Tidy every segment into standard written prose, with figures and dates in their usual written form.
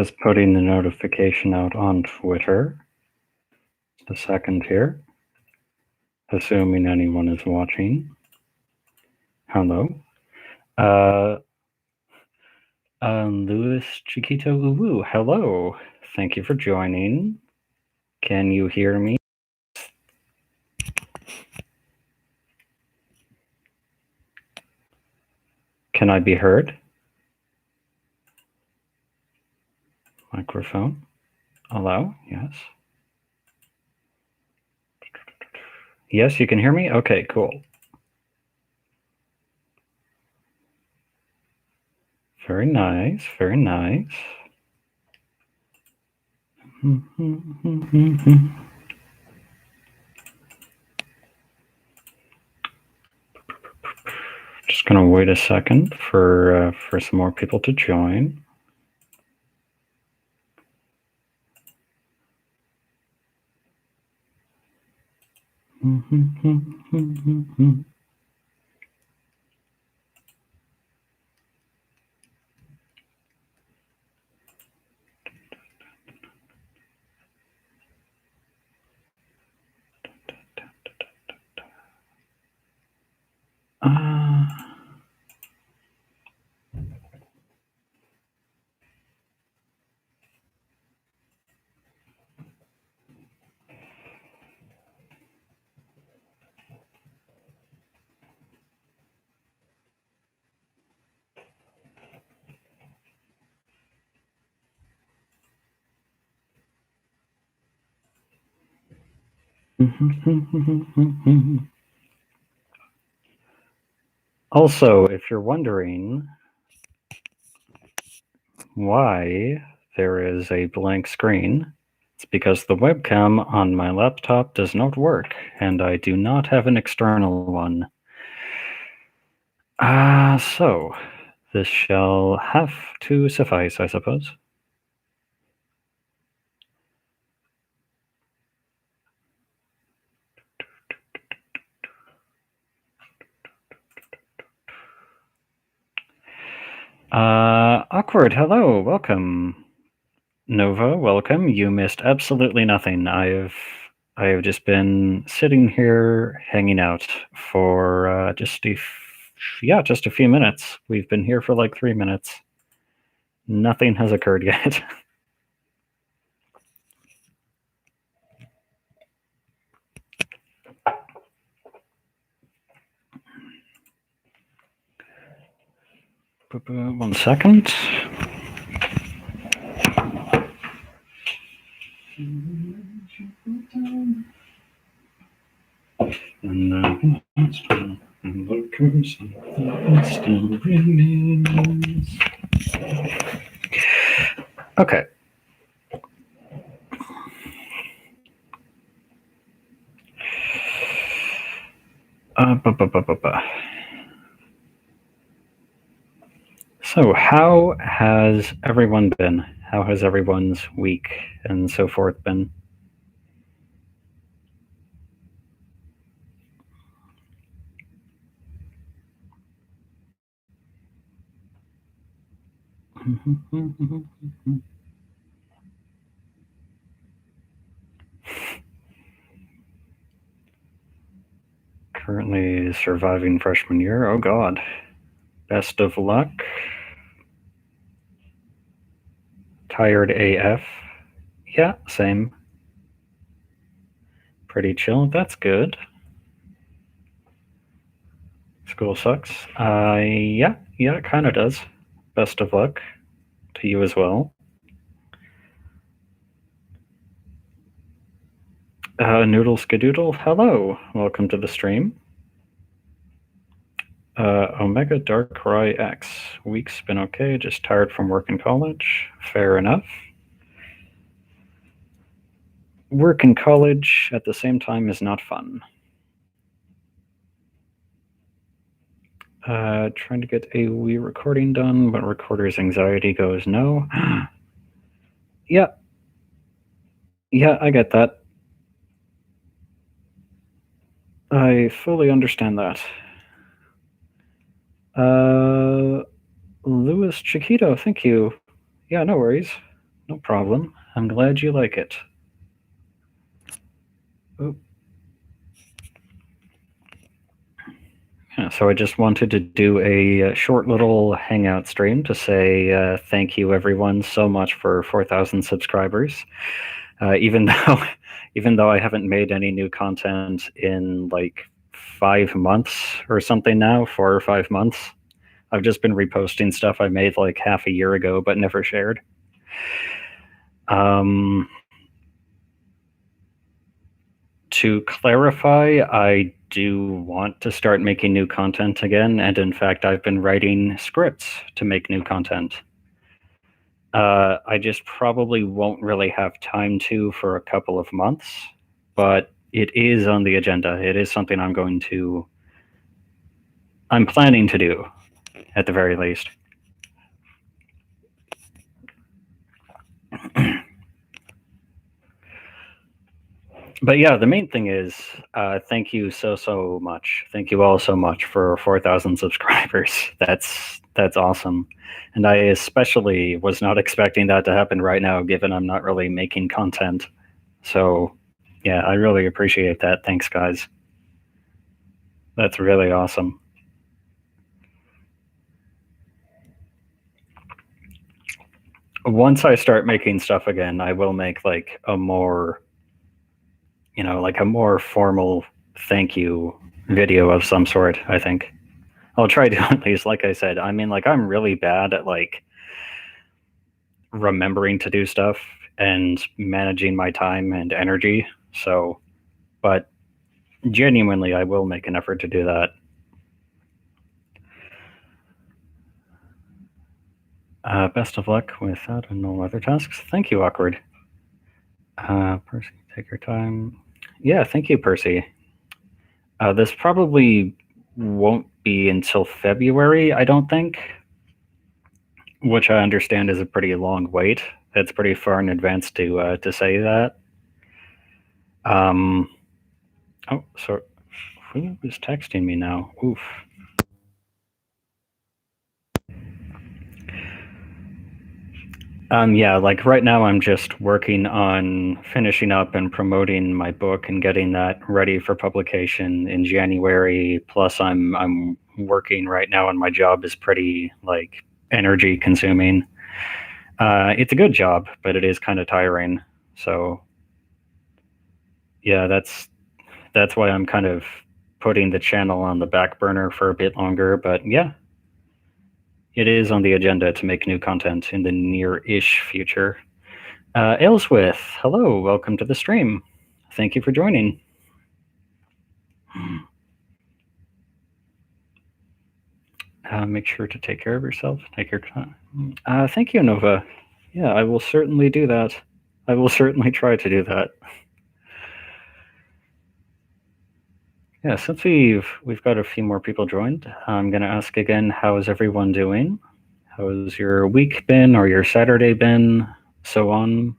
Just putting the notification out on Twitter. A second here. Assuming anyone is watching. Hello. Louis Chiquito Uwu, hello. Thank you for joining. Can you hear me? Can I be heard? Microphone. Hello? Yes. Yes, you can hear me? Okay, cool. Very nice, very nice. Just gonna wait a second for some more people to join. Also, if you're wondering why there is a blank screen, it's because the webcam on my laptop does not work, and I do not have an external one. So this shall have to suffice, I suppose. Awkward, hello, welcome. Nova, welcome. You missed absolutely nothing. I have just been sitting here hanging out for just a few minutes. We've been here for like 3 minutes. Nothing has occurred yet. One second. Okay. So how has everyone been? How has everyone's week and so forth been? Currently surviving freshman year. Oh God. Best of luck. Tired AF. Yeah, same. Pretty chill. That's good. School sucks. Yeah, it kind of does. Best of luck to you as well. Noodle Skadoodle, hello. Welcome to the stream. Omega Darkrai X. Week's been okay, just tired from work and college. Fair enough. Work and college at the same time is not fun. Trying to get a Wii recording done, but recorder's anxiety goes no. Yeah, I get that. I fully understand that. Louis Chiquito, thank you. Yeah, no worries. No problem. I'm glad you like it. Oh. Yeah, so I just wanted to do a short little hangout stream to say thank you everyone so much for 4,000 subscribers. Even though even though I haven't made any new content in like 5 months or something now, 4 or 5 months. I've just been reposting stuff I made like half a year ago but never shared. Um, to clarify, I do want to start making new content again, and in fact, I've been writing scripts to make new content. I just probably won't really have time to for a couple of months, but it is on the agenda. It is something I'm planning to do at the very least. But yeah, the main thing is thank you so much. Thank you all so much for 4,000 subscribers. That's awesome, and I especially was not expecting that to happen right now, given I'm not really making content. So yeah, I really appreciate that. Thanks, guys. That's really awesome. Once I start making stuff again, I will make like a more, like a more formal thank you video of some sort, I think. I'll try to at least, like I said, I mean, like I'm really bad at like remembering to do stuff and managing my time and energy. So, but genuinely, I will make an effort to do that. Best of luck with that and all other tasks. Thank you, Awkward. Percy, take your time. Yeah, thank you, Percy. This probably won't be until February, I don't think, which I understand is a pretty long wait. That's pretty far in advance to say that. Um, oh, so who is texting me now? Oof. Yeah, like right now I'm just working on finishing up and promoting my book and getting that ready for publication in January. Plus I'm working right now and my job is pretty like energy consuming. It's a good job, but it is kind of tiring. So yeah, that's why I'm kind of putting the channel on the back burner for a bit longer. But yeah, it is on the agenda to make new content in the near-ish future. Ailswith, hello, welcome to the stream. Thank you for joining. Make sure to take care of yourself. Take your time. Thank you, Nova. Yeah, I will certainly do that. I will certainly try to do that. Yeah, since we've got a few more people joined, I'm going to ask again, how is everyone doing? How's your week been or your Saturday been? So on.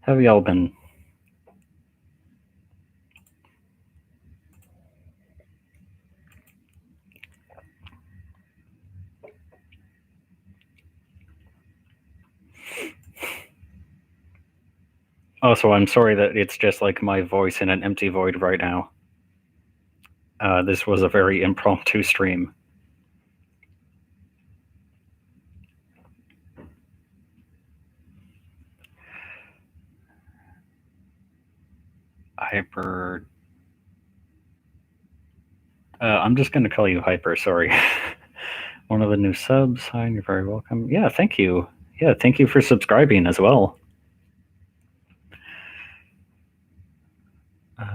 How have y'all been? Also, I'm sorry that it's just like my voice in an empty void right now. This was a very impromptu stream. Hyper. I'm just going to call you Hyper, sorry. One of the new subs. Hi, you're very welcome. Yeah, thank you. Yeah, thank you for subscribing as well.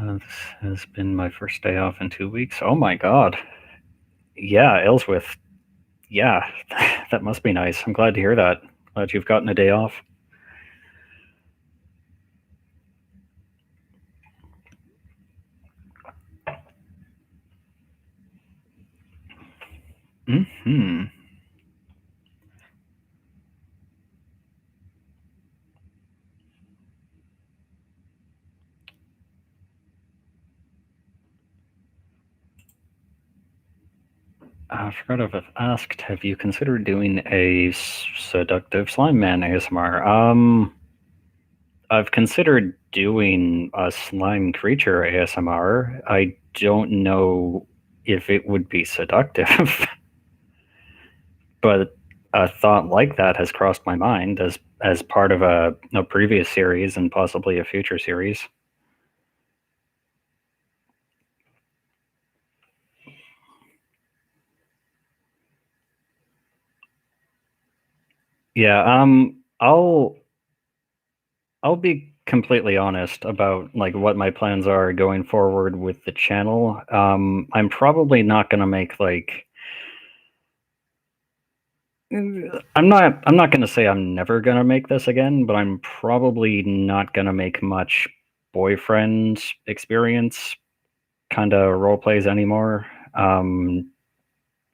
This has been my first day off in 2 weeks. Oh my god. Yeah, Ellsworth. Yeah, that must be nice. I'm glad to hear that. Glad you've gotten a day off. Hmm. I forgot if I've asked, have you considered doing a seductive slime man ASMR? I've considered doing a slime creature ASMR. I don't know if it would be seductive, but a thought like that has crossed my mind as part of a previous series and possibly a future series. Yeah, I'll be completely honest about like what my plans are going forward with the channel. I'm probably not gonna make like I'm not gonna say I'm never gonna make this again, but I'm probably not gonna make much boyfriend experience kind of role plays anymore.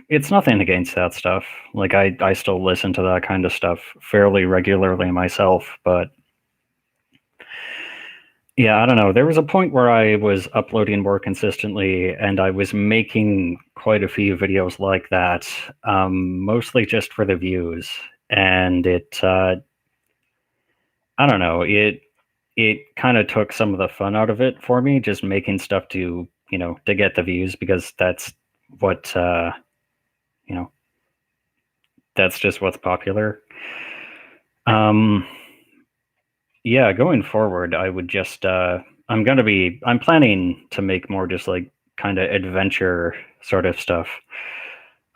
It's nothing against that stuff. Like I still listen to that kind of stuff fairly regularly myself, but yeah, I don't know. There was a point where I was uploading more consistently and I was making quite a few videos like that, mostly just for the views. And I don't know, it kind of took some of the fun out of it for me, just making stuff to get the views because that's what, you know, that's just what's popular. Um, yeah, going forward, I would just I'm planning to make more just like kind of adventure sort of stuff.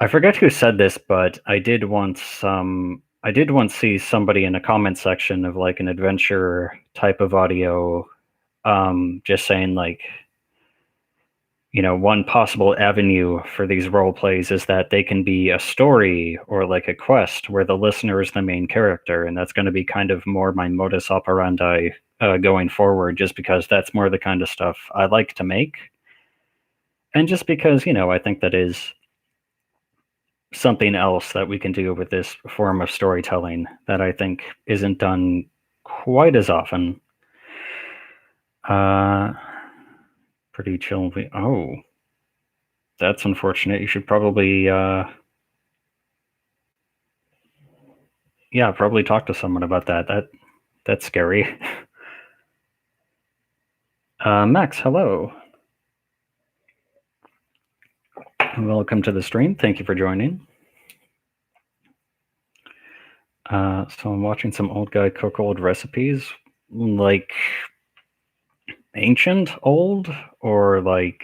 I forget who said this, but I did once see somebody in a comment section of like an adventure type of audio just saying like one possible avenue for these role plays is that they can be a story or like a quest where the listener is the main character, and that's going to be kind of more my modus operandi going forward, just because that's more the kind of stuff I like to make, and just because I think that is something else that we can do with this form of storytelling that I think isn't done quite as often. Uh, pretty chill. Oh, that's unfortunate. You should probably yeah, probably talk to someone about that. That's scary. Max, hello. Welcome to the stream. Thank you for joining. So I'm watching some old guy cook old recipes, like ancient old or like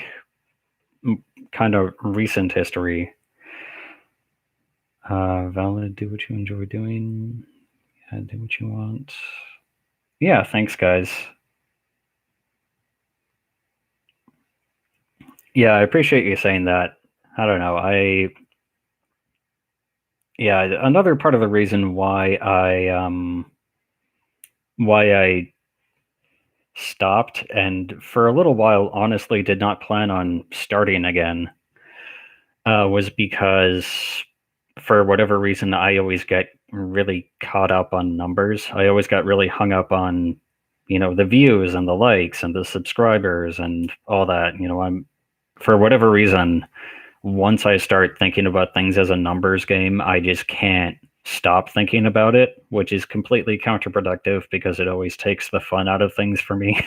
kind of recent history. Valid, do what you enjoy doing. Yeah, do what you want. Yeah, thanks, guys. Yeah, I appreciate you saying that. I don't know. Yeah, another part of the reason why I stopped and for a little while honestly did not plan on starting again was because for whatever reason I always get really caught up on numbers. I always got really hung up on the views and the likes and the subscribers and all that. I'm for whatever reason, once I start thinking about things as a numbers game, I just can't stop thinking about it, which is completely counterproductive because it always takes the fun out of things for me.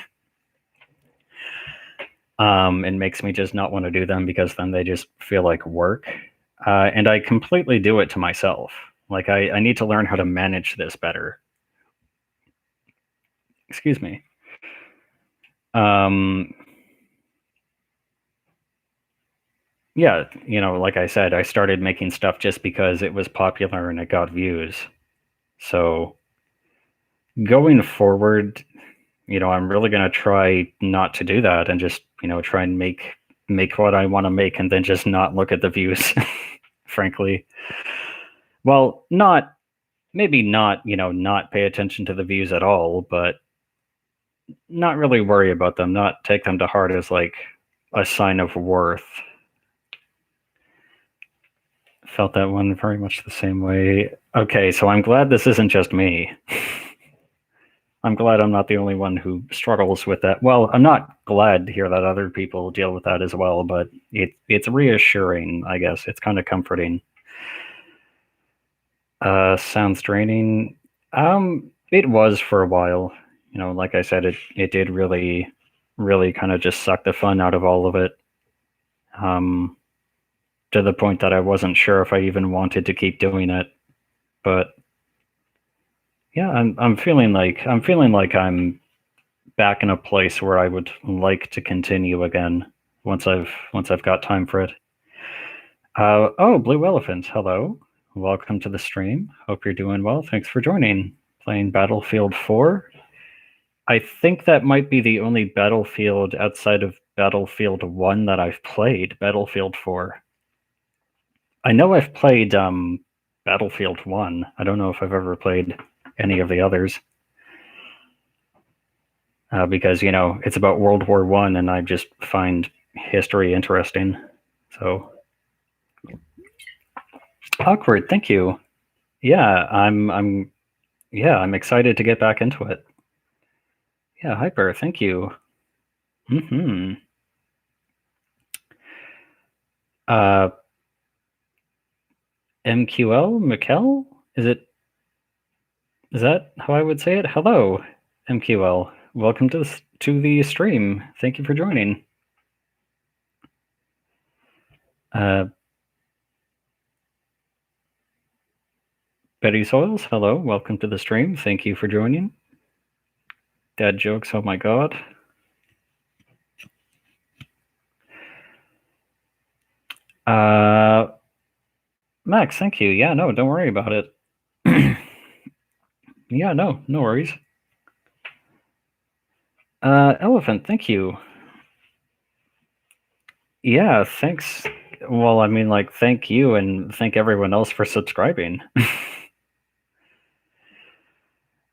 And makes me just not want to do them because then they just feel like work. And I completely do it to myself. Like I need to learn how to manage this better. Excuse me. Um, yeah, like I said, I started making stuff just because it was popular and it got views. So going forward, I'm really going to try not to do that and just, try and make what I want to make and then just not look at the views, frankly. Well, maybe not, not pay attention to the views at all, but not really worry about them, not take them to heart as like a sign of worth. Felt that one very much the same way. Okay, so I'm glad this isn't just me. I'm glad I'm not the only one who struggles with that. Well, I'm not glad to hear that other people deal with that as well, but it's reassuring, I guess. It's kind of comforting. Sounds draining. It was for a while. Like I said, it did really kind of just suck the fun out of all of it. Um, to the point that I wasn't sure if I even wanted to keep doing it. But yeah, I'm feeling like I'm back in a place where I would like to continue again once I've got time for it. Oh, Blue Elephant, hello. Welcome to the stream. Hope you're doing well. Thanks for joining. Playing Battlefield 4. I think that might be the only Battlefield outside of Battlefield 1 that I've played, Battlefield 4. I know I've played Battlefield 1. I don't know if I've ever played any of the others. Because, it's about World War One, and I just find history interesting. So awkward, thank you. Yeah, I'm excited to get back into it. Yeah, Hyper, thank you. Mm-hmm. Uh, MQL, Mikkel? Is that how I would say it? Hello, MQL. Welcome to the stream. Thank you for joining. Betty Soils, hello. Welcome to the stream. Thank you for joining. Dad jokes, oh my god. Max, thank you. Yeah, no, don't worry about it. Yeah, no worries. Elephant, thank you. Yeah, thanks. Well, I mean, like, thank you and thank everyone else for subscribing.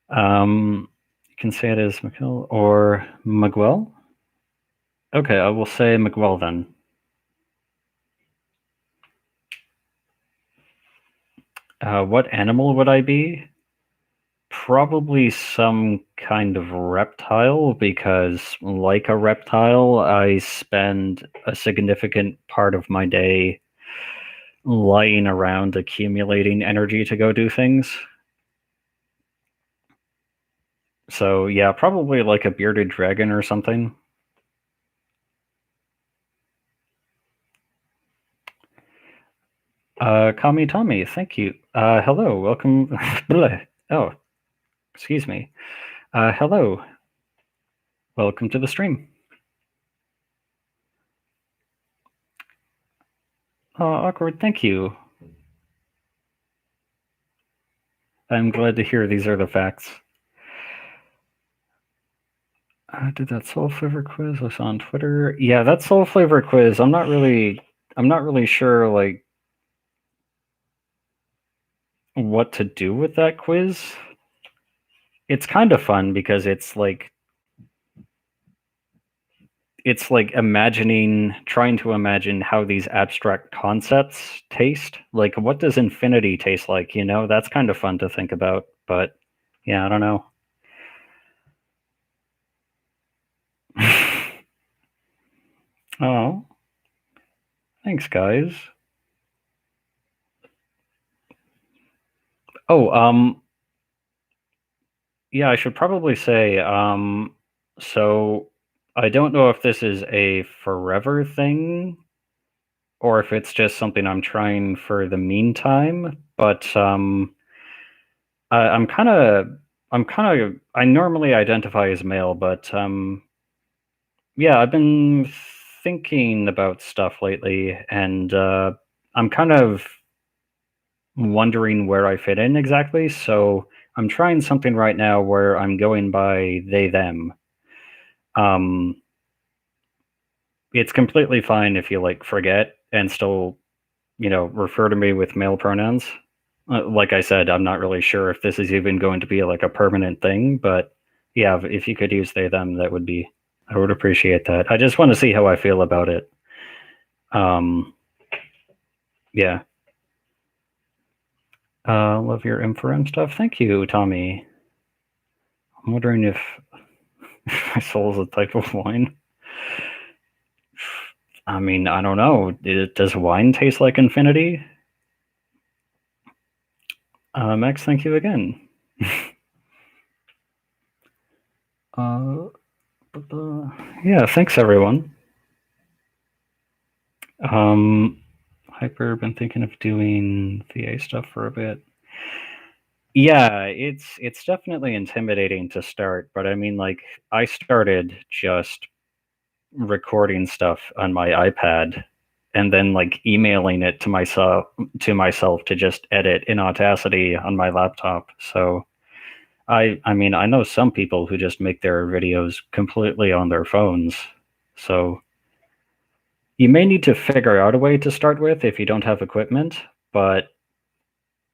You can say it as Miguel or Miguel. Okay, I will say Miguel then. What animal would I be? Probably some kind of reptile, because like a reptile, I spend a significant part of my day lying around accumulating energy to go do things. So yeah, probably like a bearded dragon or something. Kami Tommy, thank you. Hello, welcome. Oh, excuse me. Hello, welcome to the stream. Awkward, thank you. I'm glad to hear these are the facts. Did that soul flavor quiz I saw on Twitter? Yeah, that soul flavor quiz. I'm not really sure like what to do with that quiz. It's kind of fun because it's like trying to imagine how these abstract concepts taste. Like, what does infinity taste like? That's kind of fun to think about. But yeah, I don't know. Oh, thanks, guys. Oh, yeah, I should probably say, so I don't know if this is a forever thing or if it's just something I'm trying for the meantime, but I'm I normally identify as male, but yeah, I've been thinking about stuff lately, and I'm kind of wondering where I fit in exactly. So I'm trying something right now where I'm going by they them. Um, it's completely fine if you like forget and still, refer to me with male pronouns. Like I said, I'm not really sure if this is even going to be like a permanent thing, but yeah, if you could use they them, I would appreciate that. I just want to see how I feel about it. Yeah. Love your info and stuff. Thank you, Tommy. I'm wondering if my soul is a type of wine. I mean, I don't know. Does wine taste like infinity? Max, thank you again. Yeah, thanks everyone. Hyper, been thinking of doing VA stuff for a bit. Yeah, it's definitely intimidating to start, but I mean, like, I started just recording stuff on my iPad and then like emailing it to myself to just edit in Audacity on my laptop. So I mean, I know some people who just make their videos completely on their phones. So you may need to figure out a way to start with if you don't have equipment, but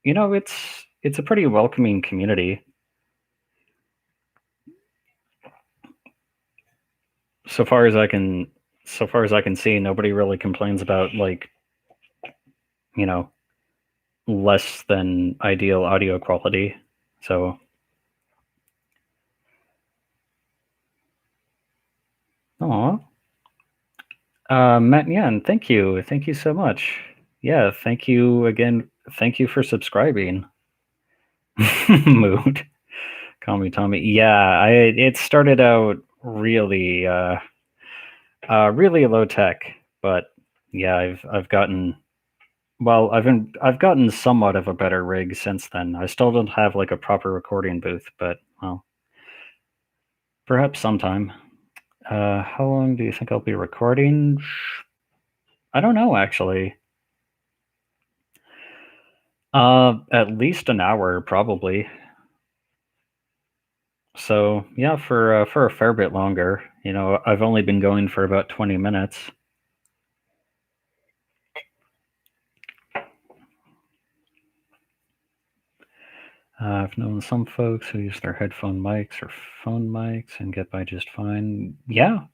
it's a pretty welcoming community. So far as I can see, nobody really complains about like, you know, less than ideal audio quality. So aw. Matt Yan, thank you. Thank you so much. Yeah, thank you again. Thank you for subscribing. Mood. Call me Tommy. Yeah, it started out really low tech, but yeah, I've gotten I've gotten somewhat of a better rig since then. I still don't have like a proper recording booth, but well, perhaps sometime. How long do you think I'll be recording? I don't know actually. At least an hour probably. So yeah, for a fair bit longer. I've only been going for about 20 minutes. I've known some folks who use their headphone mics or phone mics and get by just fine. Yeah,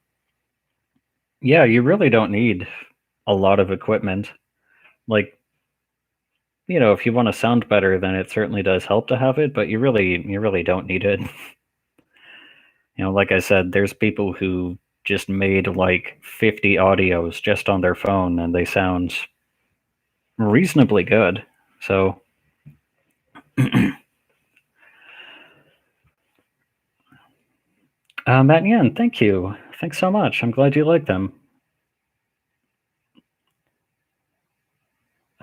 you really don't need a lot of equipment. Like, if you want to sound better, then it certainly does help to have it, but you really don't need it. Like I said, there's people who just made like 50 audios just on their phone and they sound reasonably good. So Matt Yan, thank you. Thanks so much. I'm glad you like them.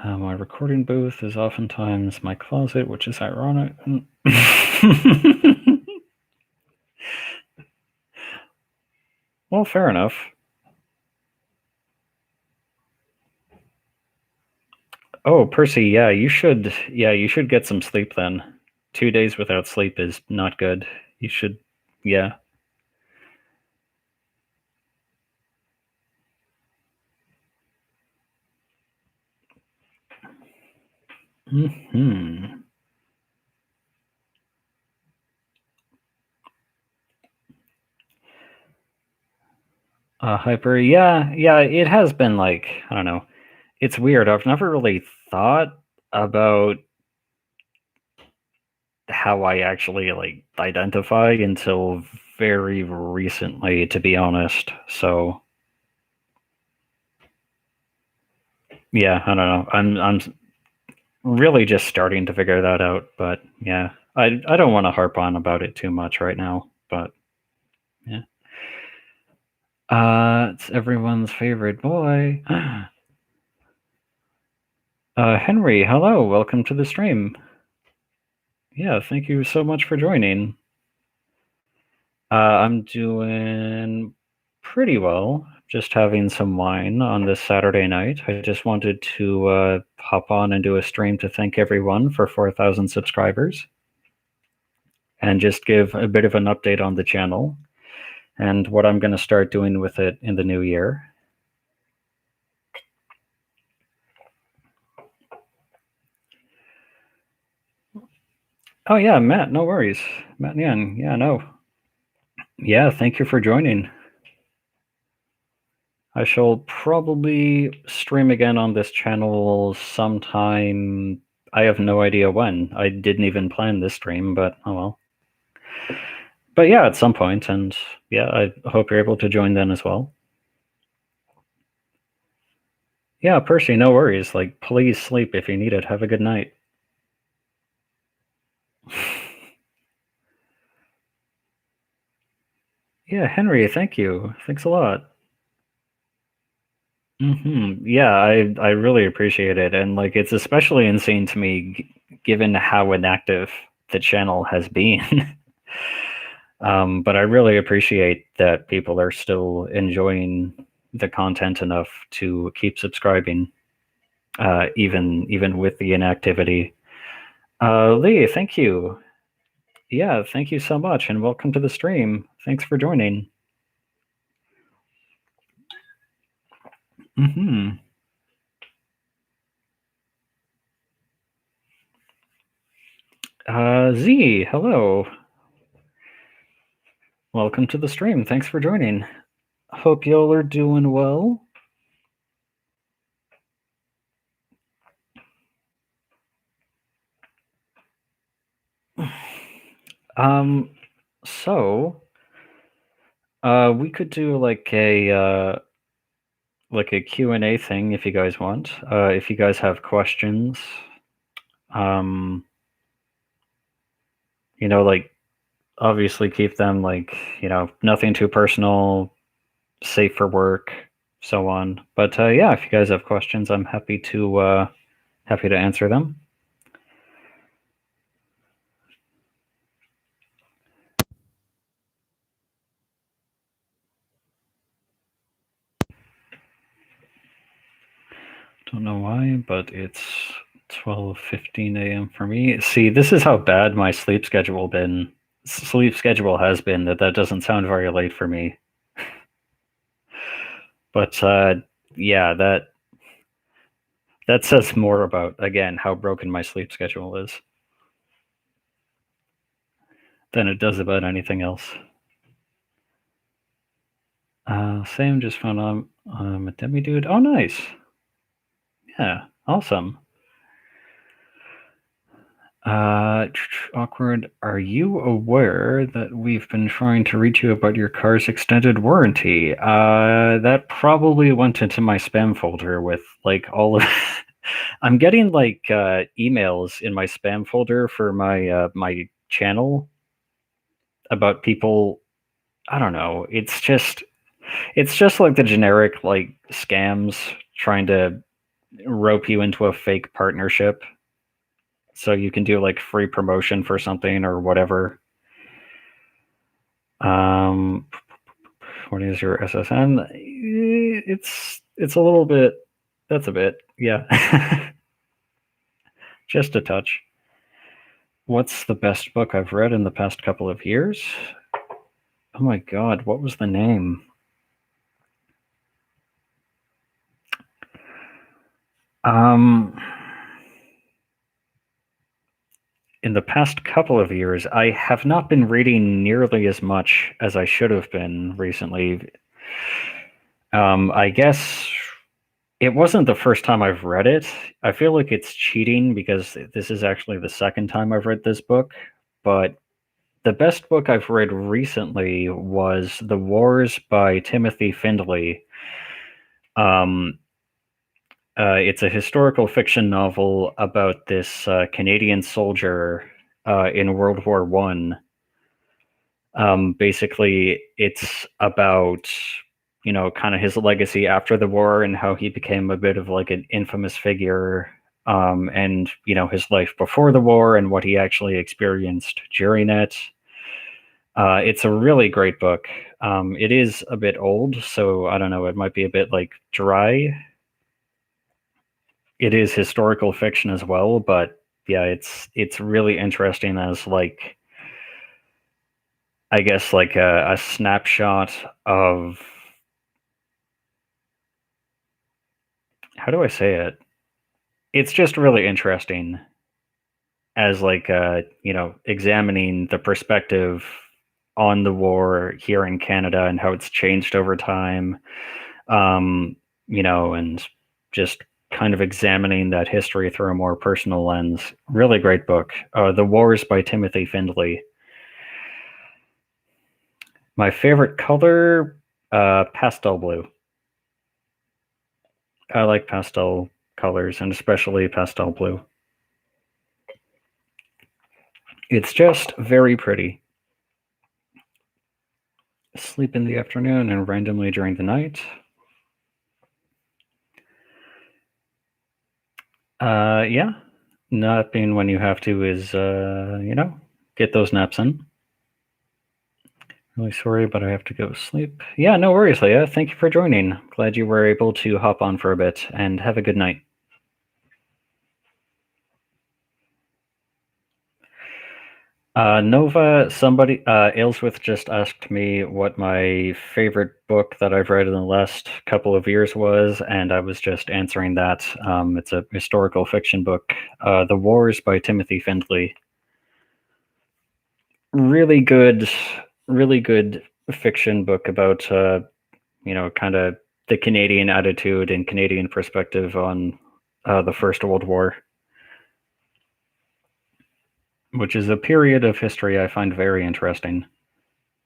My recording booth is oftentimes my closet, which is ironic. Well, fair enough. Oh, Percy, you should get some sleep then. 2 days without sleep is not good. You should, yeah. Hmm. Hyper, yeah, it has been like, I don't know. It's weird. I've never really thought about how I actually like identify until very recently, to be honest. So yeah, I don't know. I'm really just starting to figure that out, but yeah, I don't want to harp on about it too much right now. But yeah, it's everyone's favorite boy. Henry, hello, welcome to the stream. Yeah, thank you so much for joining. I'm doing pretty well. Just having some wine on this Saturday night. I just wanted to hop on and do a stream to thank everyone for 4,000 subscribers and just give a bit of an update on the channel and what I'm going to start doing with it in the new year. Oh, yeah, Matt, no worries. Matt Yan, yeah, no. Yeah, thank you for joining. I shall probably stream again on this channel sometime. I have no idea when. I didn't even plan this stream, but oh well. but yeah, at some point, and yeah, I hope you're able to join then as well. Yeah, Percy, no worries. Like, please sleep if you need it. Have a good night. Yeah, Henry, thank you. Thanks a lot. Yeah, I really appreciate it, and like it's especially insane to me given how inactive the channel has been. But I really appreciate that people are still enjoying the content enough to keep subscribing, even with the inactivity. Lee, thank you. Yeah, thank you so much, and welcome to the stream. Thanks for joining. Hmm Z, hello. Welcome to the stream. Thanks for joining. Hope y'all are doing well. Um, so we could do like a Q&A thing if you guys want. If you guys have questions, um, like obviously keep them like, nothing too personal, safe for work, so on. But yeah, if you guys have questions, I'm happy to answer them. Don't know why, but it's 12:15 a.m. for me. See, this is how bad my sleep schedule has been, that doesn't sound very late for me. But yeah, that says more about, again, how broken my sleep schedule is than it does about anything else. Sam just found I'm a demi dude. Oh, nice. Yeah, awesome. Awkward. Are you aware that we've been trying to reach you about your car's extended warranty? That probably went into my spam folder with like all of. I'm getting like emails in my spam folder for my channel about people. I don't know. It's just like the generic like scams trying to rope you into a fake partnership so you can do like free promotion for something or whatever. Um, what is your SSN? It's a little bit. That's a bit, yeah, just a touch. What's the best book I've read in the past couple of years? Oh my god, what was the name? Um, in the past couple of years, I have not been reading nearly as much as I should have been recently. I guess it wasn't the first time I've read it. I feel like it's cheating because this is actually the second time I've read this book. But the best book I've read recently was The Wars by Timothy Findlay. Um, it's a historical fiction novel about this Canadian soldier in World War One. Basically, it's about kind of his legacy after the war and how he became a bit of like an infamous figure, and his life before the war and what he actually experienced during it. It's a really great book. It is a bit old, so I don't know. It might be a bit like dry. It is historical fiction as well, but yeah, it's really interesting as like I guess like a snapshot of how do I say it? It's just really interesting as like examining the perspective on the war here in Canada and how it's changed over time. And just kind of examining that history through a more personal lens. Really great book. The Wars by Timothy Findlay. My favorite color, pastel blue. I like pastel colors, and especially pastel blue. It's just very pretty. Sleep in the afternoon and randomly during the night. Yeah. Napping when you have to is, get those naps in. Really sorry, but I have to go sleep. Yeah, no worries, Leah. Thank you for joining. Glad you were able to hop on for a bit, and have a good night. Nova, somebody, Ailsworth just asked me what my favorite book that I've read in the last couple of years was, and I was just answering that. It's a historical fiction book, The Wars by Timothy Findlay. Really good, really good fiction book about, kind of the Canadian attitude and Canadian perspective on the First World War, which is a period of history I find very interesting.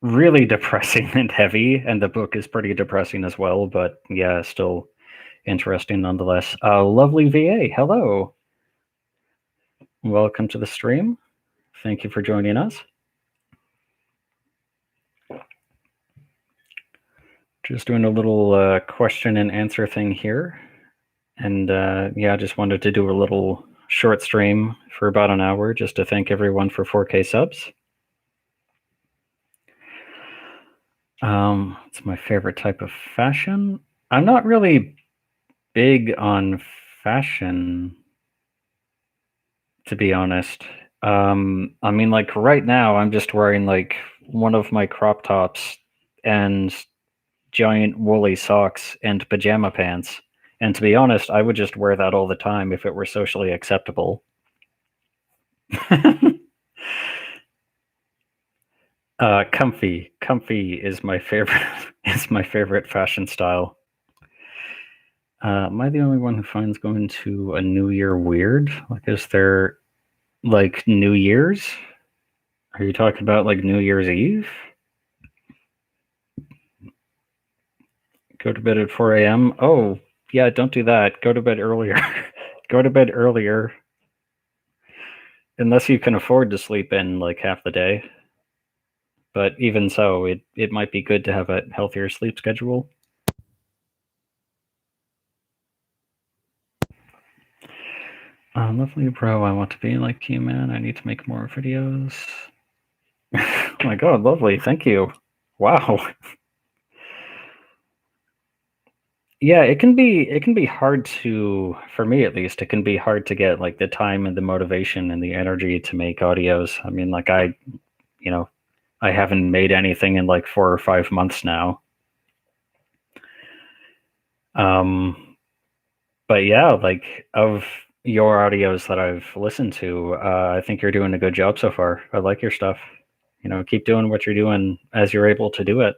Really depressing and heavy, and the book is pretty depressing as well, but yeah, still interesting nonetheless. Lovely VA, hello. Welcome to the stream. Thank you for joining us. Just doing a little question and answer thing here. And yeah, I just wanted to do a little short stream for about an hour just to thank everyone for 4K subs. It's my favorite type of fashion. I'm not really big on fashion, to be honest. I mean, like right now, I'm just wearing like one of my crop tops and giant woolly socks and pajama pants. And to be honest, I would just wear that all the time if it were socially acceptable. Comfy is my favorite. Is my favorite fashion style. Am I the only one who finds going to a New Year weird? Like, is there like New Year's? Are you talking about like New Year's Eve? Go to bed at 4 a.m. Oh, yeah, don't do that. Go to bed earlier. Go to bed earlier. Unless you can afford to sleep in like half the day. But even so, it might be good to have a healthier sleep schedule. Lovely bro, I want to be like you, man. I need to make more videos. Oh my god, lovely. Thank you. Wow. Yeah, it can be hard to, for me at least, it can be hard to get like the time and the motivation and the energy to make audios. I mean, like you know, I haven't made anything in like 4 or 5 months now. But yeah, like of your audios that I've listened to, I think you're doing a good job so far. I like your stuff. Keep doing what you're doing as you're able to do it.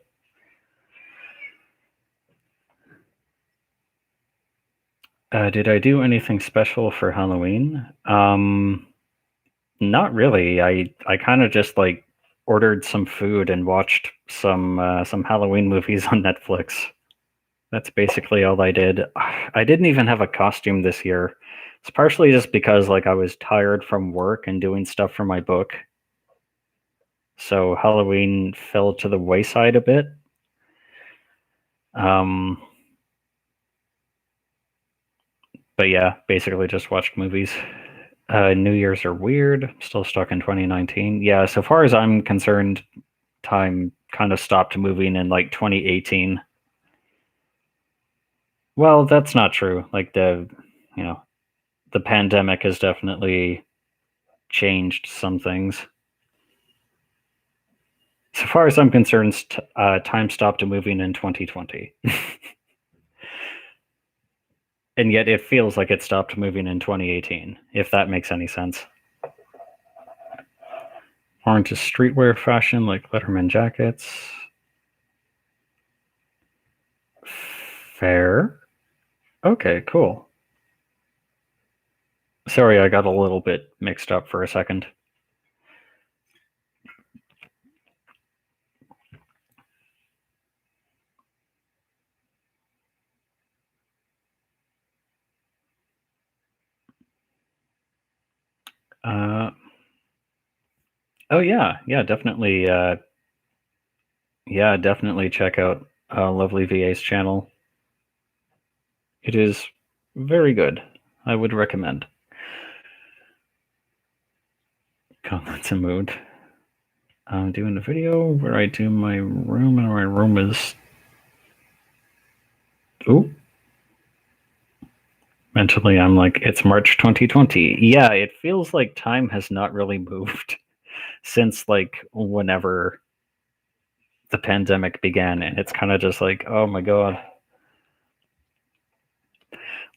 Did I do anything special for Halloween? Not really. I kind of just like ordered some food and watched some Halloween movies on Netflix. That's basically all I did. I didn't even have a costume this year. It's partially just because like I was tired from work and doing stuff for my book. So Halloween fell to the wayside a bit. Um, but yeah, basically just watched movies. New Year's are weird. Still stuck in 2019. Yeah, so far as I'm concerned, time kind of stopped moving in like 2018. Well, that's not true. Like you know, the pandemic has definitely changed some things. So far as I'm concerned, time stopped moving in 2020. And yet it feels like it stopped moving in 2018, if that makes any sense. More into streetwear fashion like Letterman jackets. Fair. Okay, cool. Sorry, I got a little bit mixed up for a second. Oh yeah, definitely. Yeah, definitely check out Lovely VA's channel. It is very good. I would recommend. Comments and mood. I'm doing a video where I do my room, and my room is. Ooh. Mentally, I'm like, it's March 2020. Yeah, it feels like time has not really moved since like whenever the pandemic began, and it's kind of just like, oh my god.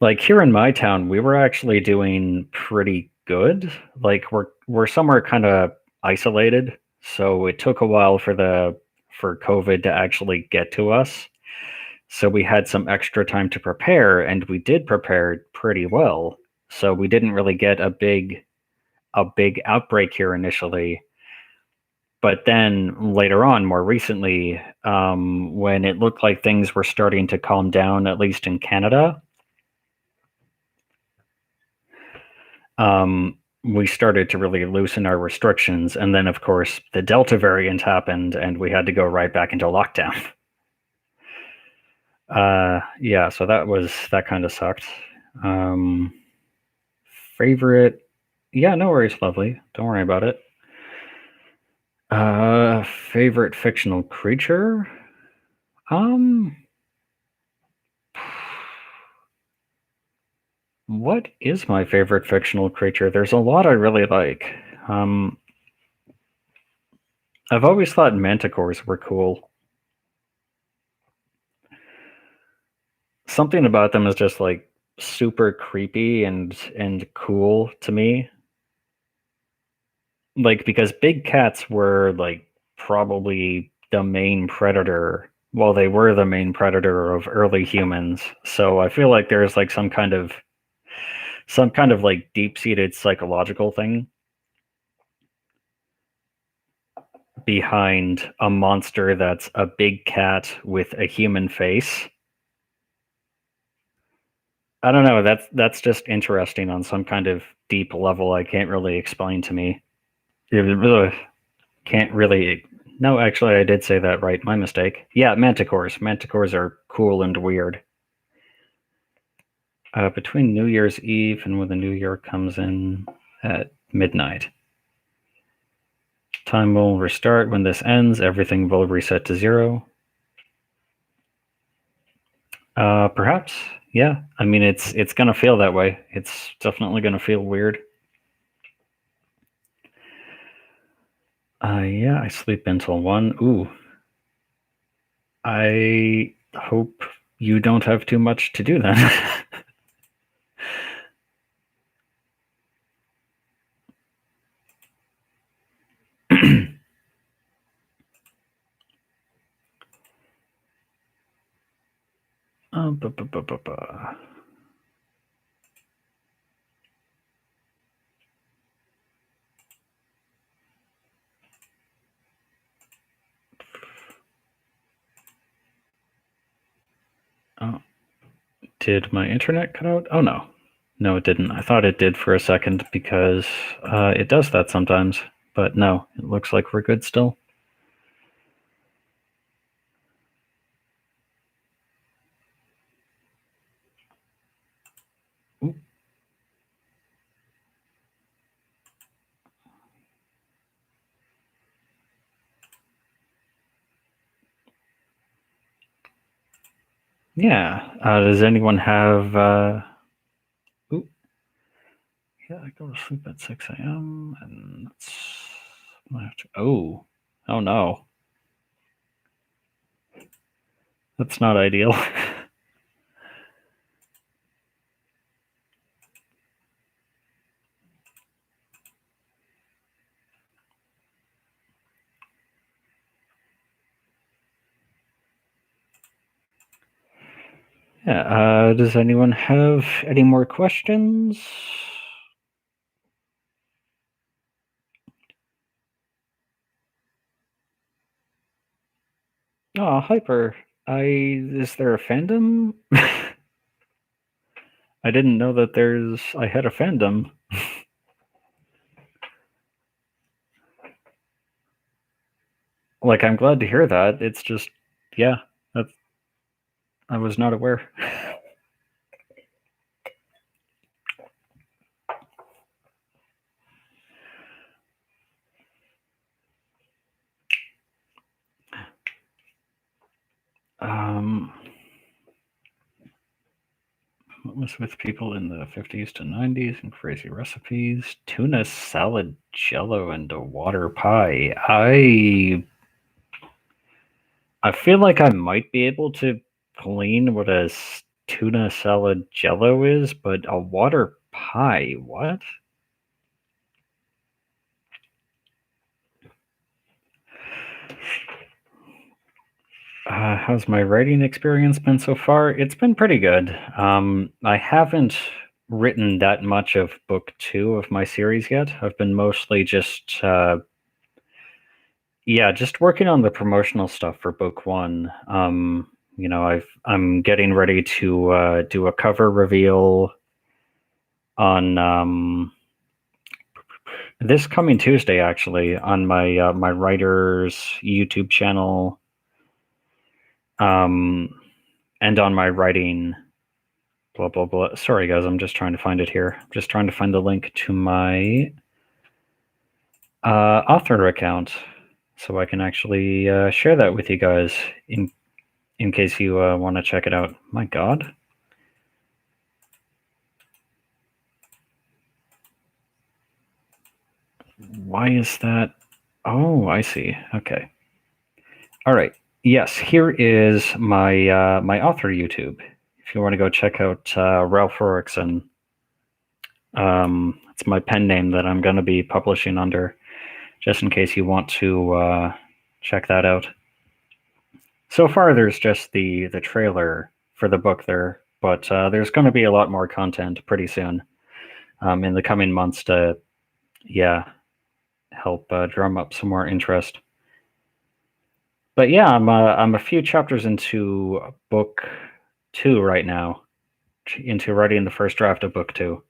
Like here in my town, we were actually doing pretty good. Like we're somewhere kind of isolated, so it took a while for COVID to actually get to us. So we had some extra time to prepare, and we did prepare pretty well. So we didn't really get a big outbreak here initially. But then later on, more recently, when it looked like things were starting to calm down, at least in Canada, we started to really loosen our restrictions. And then, of course, the Delta variant happened, and we had to go right back into lockdown. Yeah, so that kind of sucked. Um, Favorite? Yeah, no worries, lovely. Don't worry about it. Favorite fictional creature? Um, what is my favorite fictional creature? There's a lot I really like. Um, I've always thought manticores were cool. Something about them is just like super creepy and cool to me. Like because big cats were like probably the main predator. Well, they were the main predator of early humans. So I feel like there's like some kind of like deep-seated psychological thing behind a monster that's a big cat with a human face. I don't know. That's just interesting on some kind of deep level I can't really explain to me. It really can't really. No, actually, I did say that right. My mistake. Yeah, manticores. Manticores are cool and weird. Between New Year's Eve and when the New Year comes in at midnight, time will restart. When this ends, everything will reset to zero. Perhaps. Yeah. I mean, it's gonna feel that way. It's definitely gonna feel weird. Yeah, I sleep until 1. Ooh. I hope you don't have too much to do then. Ba, ba, ba, ba, ba. Oh, did my internet cut out? Oh no. No, it didn't. I thought it did for a second because it does that sometimes. But no, it looks like we're good still. Ooh. Yeah. Does anyone have? Ooh, yeah, I go to sleep at 6 a.m. and oh, oh no, that's not ideal. Yeah. Does anyone have any more questions? Oh, hyper. Is there a fandom? I didn't know that I had a fandom. Like, I'm glad to hear that. It's just, yeah, that's, I was not aware. um, what was with people in the 50s to 90s and crazy recipes? Tuna salad, jello, and a water pie. I feel like I might be able to glean what a tuna salad jello is, but a water pie, what? How's my writing experience been so far? It's been pretty good. I haven't written that much of book 2 of my series yet. I've been mostly just, yeah, just working on the promotional stuff for book 1. I'm getting ready to do a cover reveal on this coming Tuesday, actually, on my writer's YouTube channel, and on my writing blah blah blah. Sorry, guys, I'm just trying to find it here. I'm just trying to find the link to my author account, so I can actually share that with you guys in case you want to check it out. My God. Why is that? Oh, I see. Okay. All right. Yes, here is my my author YouTube. If you want to go check out Ralph Rorickson, it's my pen name that I'm going to be publishing under, just in case you want to check that out. So far, there's just the trailer for the book there, but there's going to be a lot more content pretty soon in the coming months to, yeah, help drum up some more interest. But yeah, I'm a few chapters into book 2 right now, into writing the first draft of book 2.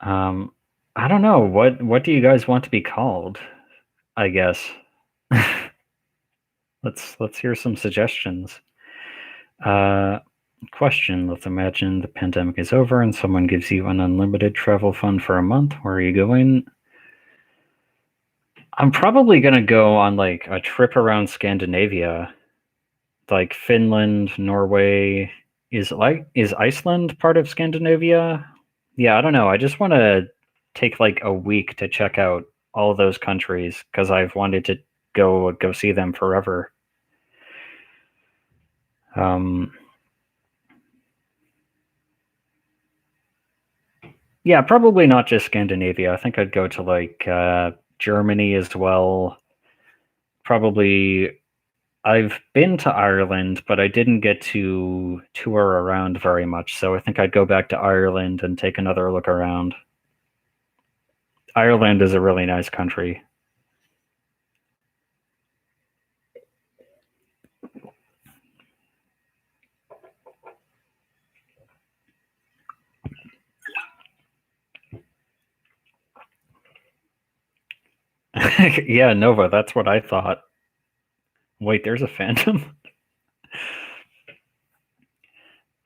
I don't know, what do you guys want to be called? I guess. Let's hear some suggestions. Question: let's imagine the pandemic is over and someone gives you an unlimited travel fund for a month. Where are you going? I'm probably gonna go on like a trip around Scandinavia, like Finland, Norway. Is Iceland part of Scandinavia? Yeah, I don't know. I just want to take like a week to check out all those countries because I've wanted to go see them forever. Yeah, probably not just Scandinavia. I think I'd go to like Germany as well. Probably I've been to Ireland, but I didn't get to tour around very much. So I think I'd go back to Ireland and take another look around. Ireland is a really nice country. Yeah, Nova, that's what I thought. Wait, there's a phantom?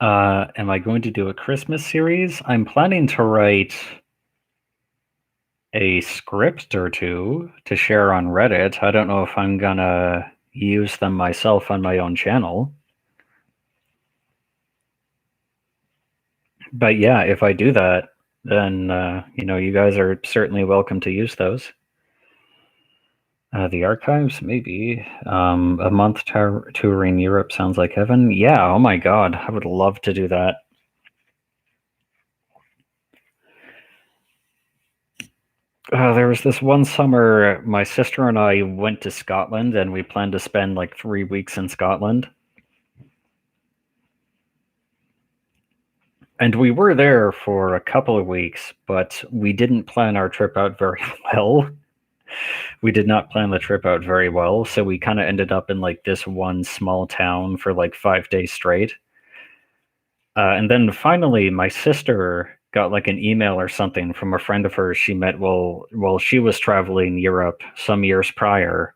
Am I going to do a Christmas series? I'm planning to write a script or two to share on Reddit. I don't know if I'm gonna use them myself on my own channel. But yeah, if I do that, then you guys are certainly welcome to use those. The archives, maybe. A month touring Europe sounds like heaven. Yeah, oh my God, I would love to do that. There was this one summer, my sister and I went to Scotland, and we planned to spend like 3 weeks in Scotland. And we were there for a couple of weeks, but we didn't plan our trip out very well. We did not plan the trip out very well, so we kind of ended up in like this one small town for like 5 days straight. And then finally, my sister got like an email or something from a friend of hers she met while she was traveling Europe some years prior.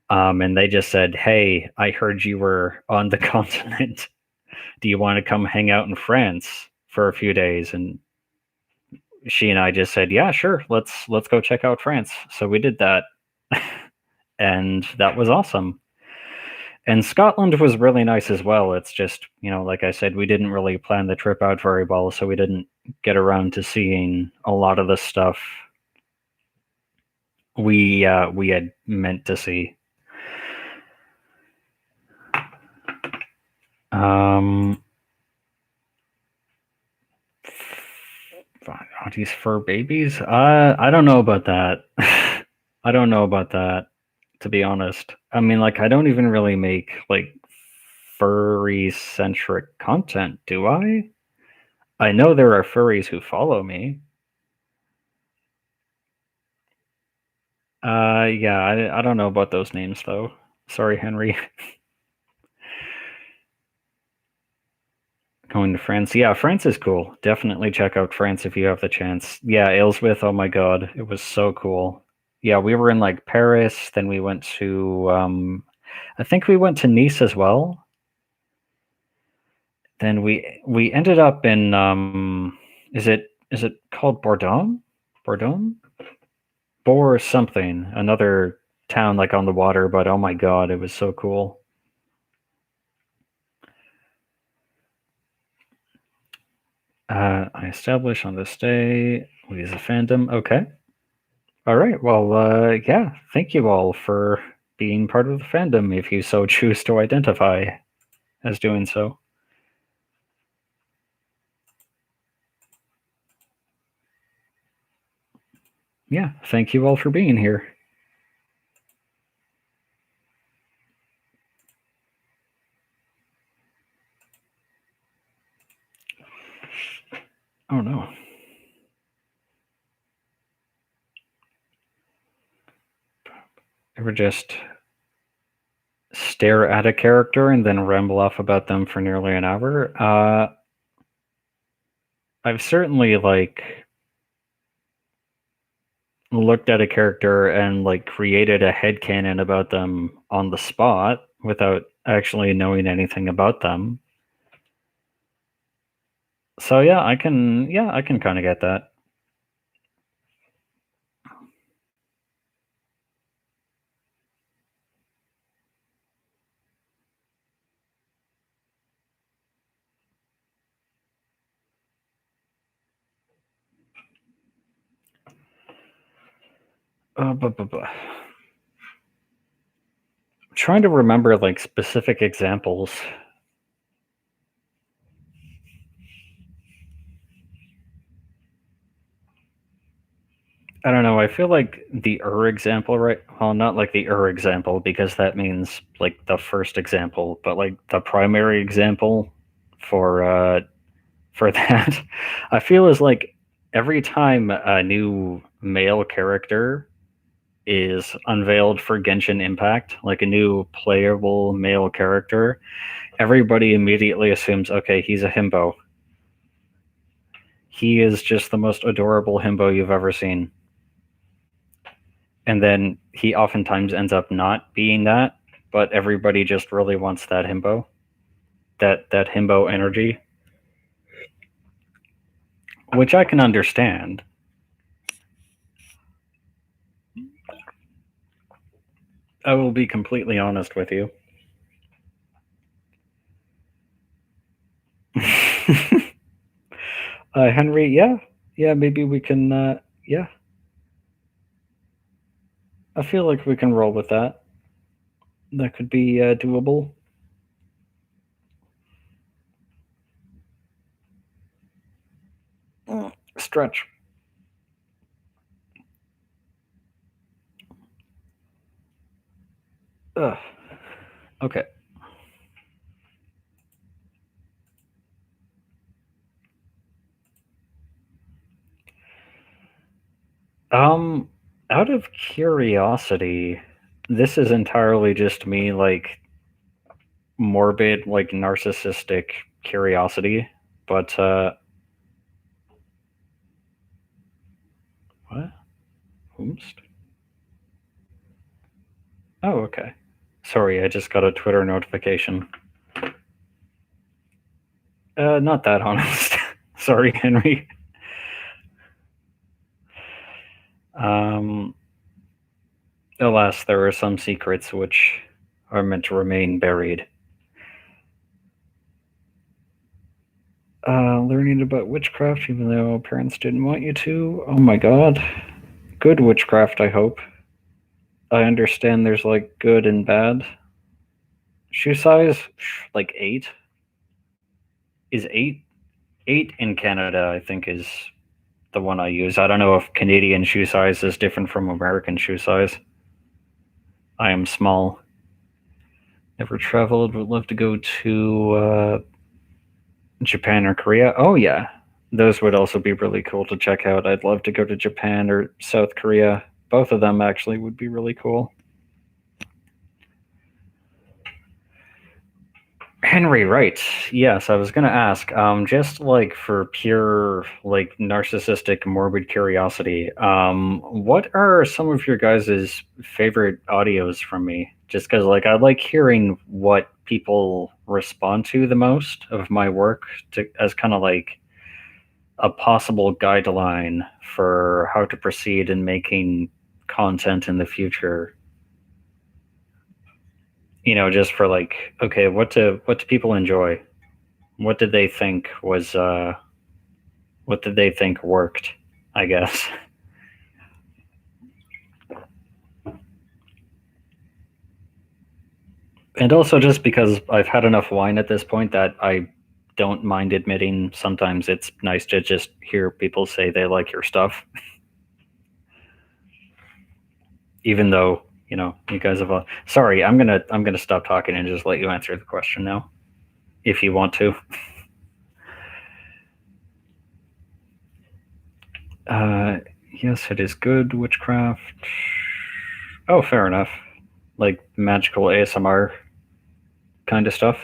And they just said, "Hey, I heard you were on the continent. Do you want to come hang out in France for a few days?" And she and I just said, "Yeah, sure. Let's go check out France." So we did that, and that was awesome. And Scotland was really nice as well. It's just, like I said, we didn't really plan the trip out very well, so we didn't get around to seeing a lot of the stuff we had meant to see. Are these fur babies? I don't know about that. I don't know about that, to be honest. I mean, like, I don't even really make like furry centric content, do I? I know there are furries who follow me. Yeah, I don't know about those names though. Sorry, Henry. Going to France. Yeah, France is cool. Definitely check out France if you have the chance. Yeah, Aylesworth, oh my god, it was so cool. Yeah, we were in like Paris, then we went to I think we went to Nice as well. Then we ended up in is it called Bordeaux? Bordeaux? Bor something, another town like on the water, but oh my god, it was so cool. I establish on this day we use a fandom. Okay. All right. Well, yeah. Thank you all for being part of the fandom if you so choose to identify as doing so. Yeah. Thank you all for being here. Oh no. Ever just stare at a character and then ramble off about them for nearly an hour? I've certainly like looked at a character and like created a headcanon about them on the spot without actually knowing anything about them. So yeah, I can kind of get that. But trying to remember like specific examples. I don't know. I feel like the example, right? Well, not like the example because that means like the first example, but like the primary example for for that, I feel is like every time a new male character is unveiled for Genshin Impact, like a new playable male character, everybody immediately assumes, okay, he's a himbo. He is just the most adorable himbo you've ever seen. And then he oftentimes ends up not being that, but everybody just really wants that himbo, that himbo energy, which I can understand. I will be completely honest with you. Henry, yeah, maybe we can. Yeah, I feel like we can roll with that. That could be doable. Stretch. Ugh. Okay. Um, Out of curiosity, this is entirely just me, like morbid, like narcissistic curiosity, but Oops. Oh, okay. Sorry, I just got a Twitter notification. Not that honest. Sorry, Henry. Um, Alas, there are some secrets which are meant to remain buried. Learning about witchcraft, even though parents didn't want you to. Oh my god. Good witchcraft, I hope. I understand there's like good and bad. Shoe size, like 8. Is 8 in Canada, I think, is the one I use. I don't know if Canadian shoe size is different from American shoe size. I am small. Never traveled, would love to go to Japan or Korea. Oh, yeah. Those would also be really cool to check out. I'd love to go to Japan or South Korea. Both of them actually would be really cool. Henry, right. Yes, I was going to ask, just like for pure, like narcissistic, morbid curiosity, what are some of your guys' favorite audios from me? Just because, like, I like hearing what people respond to the most of my work as kind of like a possible guideline for how to proceed in making content in the future. Just for like, okay, what do people enjoy? What did they think was what did they think worked, I guess. And also just because I've had enough wine at this point that I don't mind admitting sometimes it's nice to just hear people say they like your stuff, even though you guys have a sorry, I'm gonna stop talking and just let you answer the question now if you want to. uh yes, it is good witchcraft. Oh, fair enough. Like magical ASMR kind of stuff.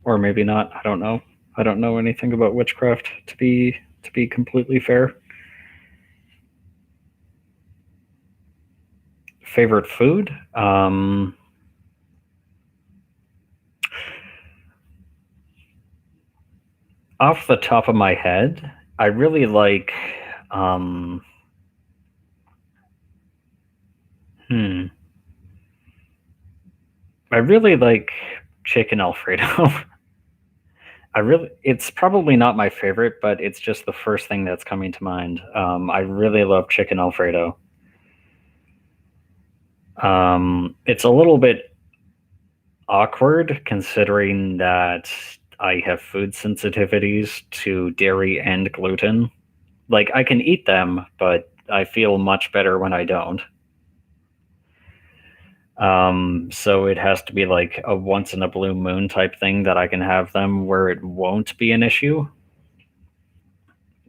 Or maybe not. I don't know. I don't know anything about witchcraft to be completely fair. Favorite food? Off the top of my head, I really like. Um, hmm. I really like chicken Alfredo. It's probably not my favorite, but it's just the first thing that's coming to mind. I really love chicken Alfredo. It's a little bit awkward considering that I have food sensitivities to dairy and gluten. Like, I can eat them, but I feel much better when I don't. So it has to be like a once in a blue moon type thing that I can have them where it won't be an issue.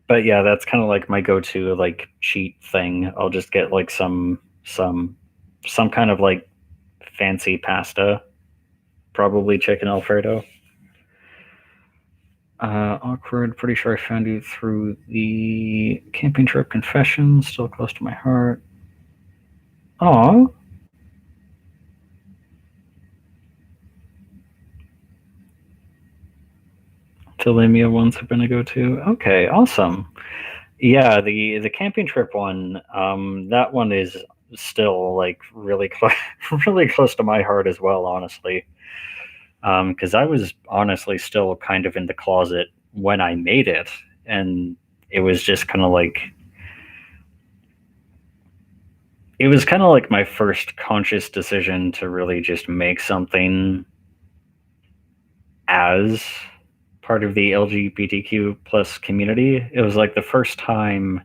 But yeah, that's kind of like my go-to like cheat thing. I'll just get like some kind of like fancy pasta, probably chicken Alfredo. Awkward. Pretty sure I found you through the camping trip confession. Still close to my heart. Aw. Telemia ones have been a go-to. Okay, awesome. Yeah, the camping trip one. That one is still like really close, really close to my heart as well. Honestly, because I was honestly still kind of in the closet when I made it, and it was just kind of like it was kind of like my first conscious decision to really just make something as part of the LGBTQ plus community. It was like the first time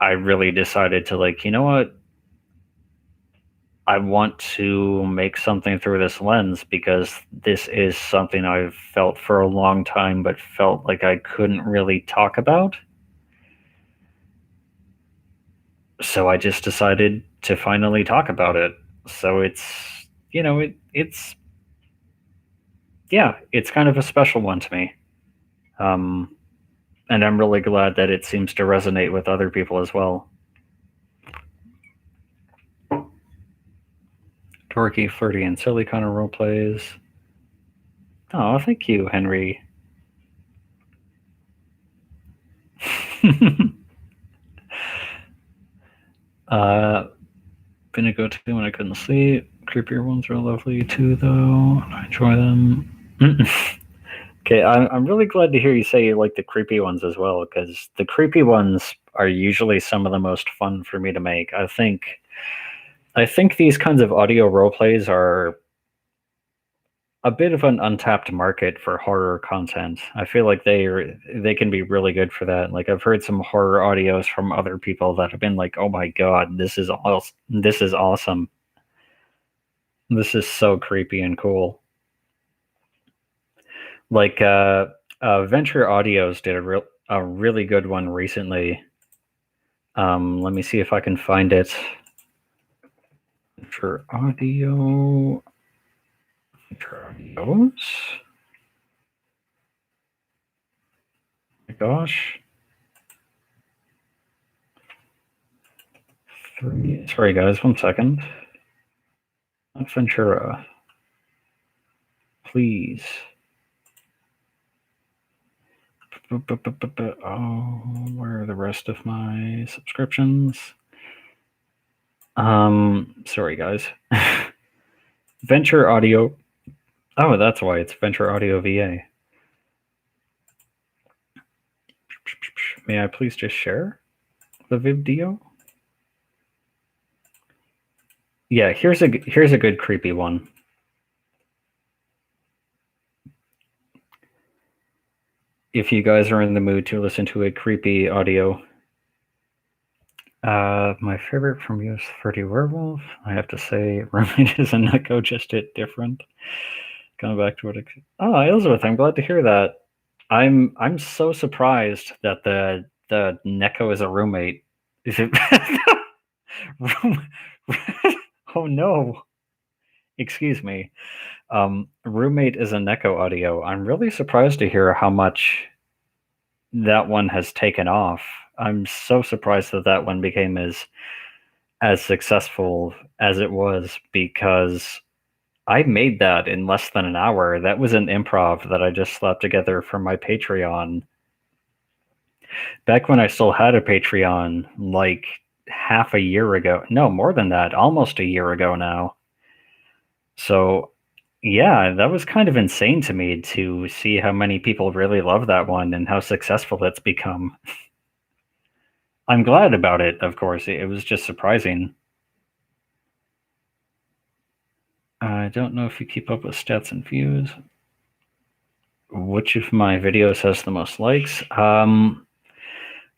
I really decided to like, you know what? I want to make something through this lens because this is something I've felt for a long time, but felt like I couldn't really talk about. So I just decided to finally talk about it. So it's yeah, it's kind of a special one to me. Um, and I'm really glad that it seems to resonate with other people as well. Dorky, flirty, and silly kind of role plays. Oh, thank you, Henry. Been a go-to when I couldn't sleep. Creepier ones are lovely too, though. I enjoy them. Okay, I'm really glad to hear you say you like the creepy ones as well, because the creepy ones are usually some of the most fun for me to make. I think these kinds of audio role plays are a bit of an untapped market for horror content. I feel like they can be really good for that. Like I've heard some horror audios from other people that have been like, "Oh my god, this is awesome. This is awesome. This is so creepy and cool." Like Venture Audios did a really good one recently. Let me see if I can find it. Venture Audios. Oh my gosh. Sorry guys, 1 second. Not Ventura. Please. Oh, where are the rest of my subscriptions? Sorry guys. Venture Audio. Oh, that's why it's Venture Audio VA. May I please just share the video? Yeah, here's a good creepy one. If you guys are in the mood to listen to a creepy audio. My favorite from US 30 Werewolf, I have to say, Roommate is an echo, just it different. Going back to what Elizabeth, I'm glad to hear that. I'm so surprised that the Neko is a roommate. Is it room? Oh no! Excuse me. Roommate is a Neko audio. I'm really surprised to hear how much that one has taken off. I'm so surprised that that one became as successful as it was, because I made that in less than an hour. That was an improv that I just slapped together for my Patreon. Back when I still had a Patreon, like half a year ago. No, more than that, almost a year ago now. So, yeah, that was kind of insane to me to see how many people really love that one and how successful it's become. I'm glad about it, of course. It was just surprising. I don't know if you keep up with stats and views. Which of my videos has the most likes?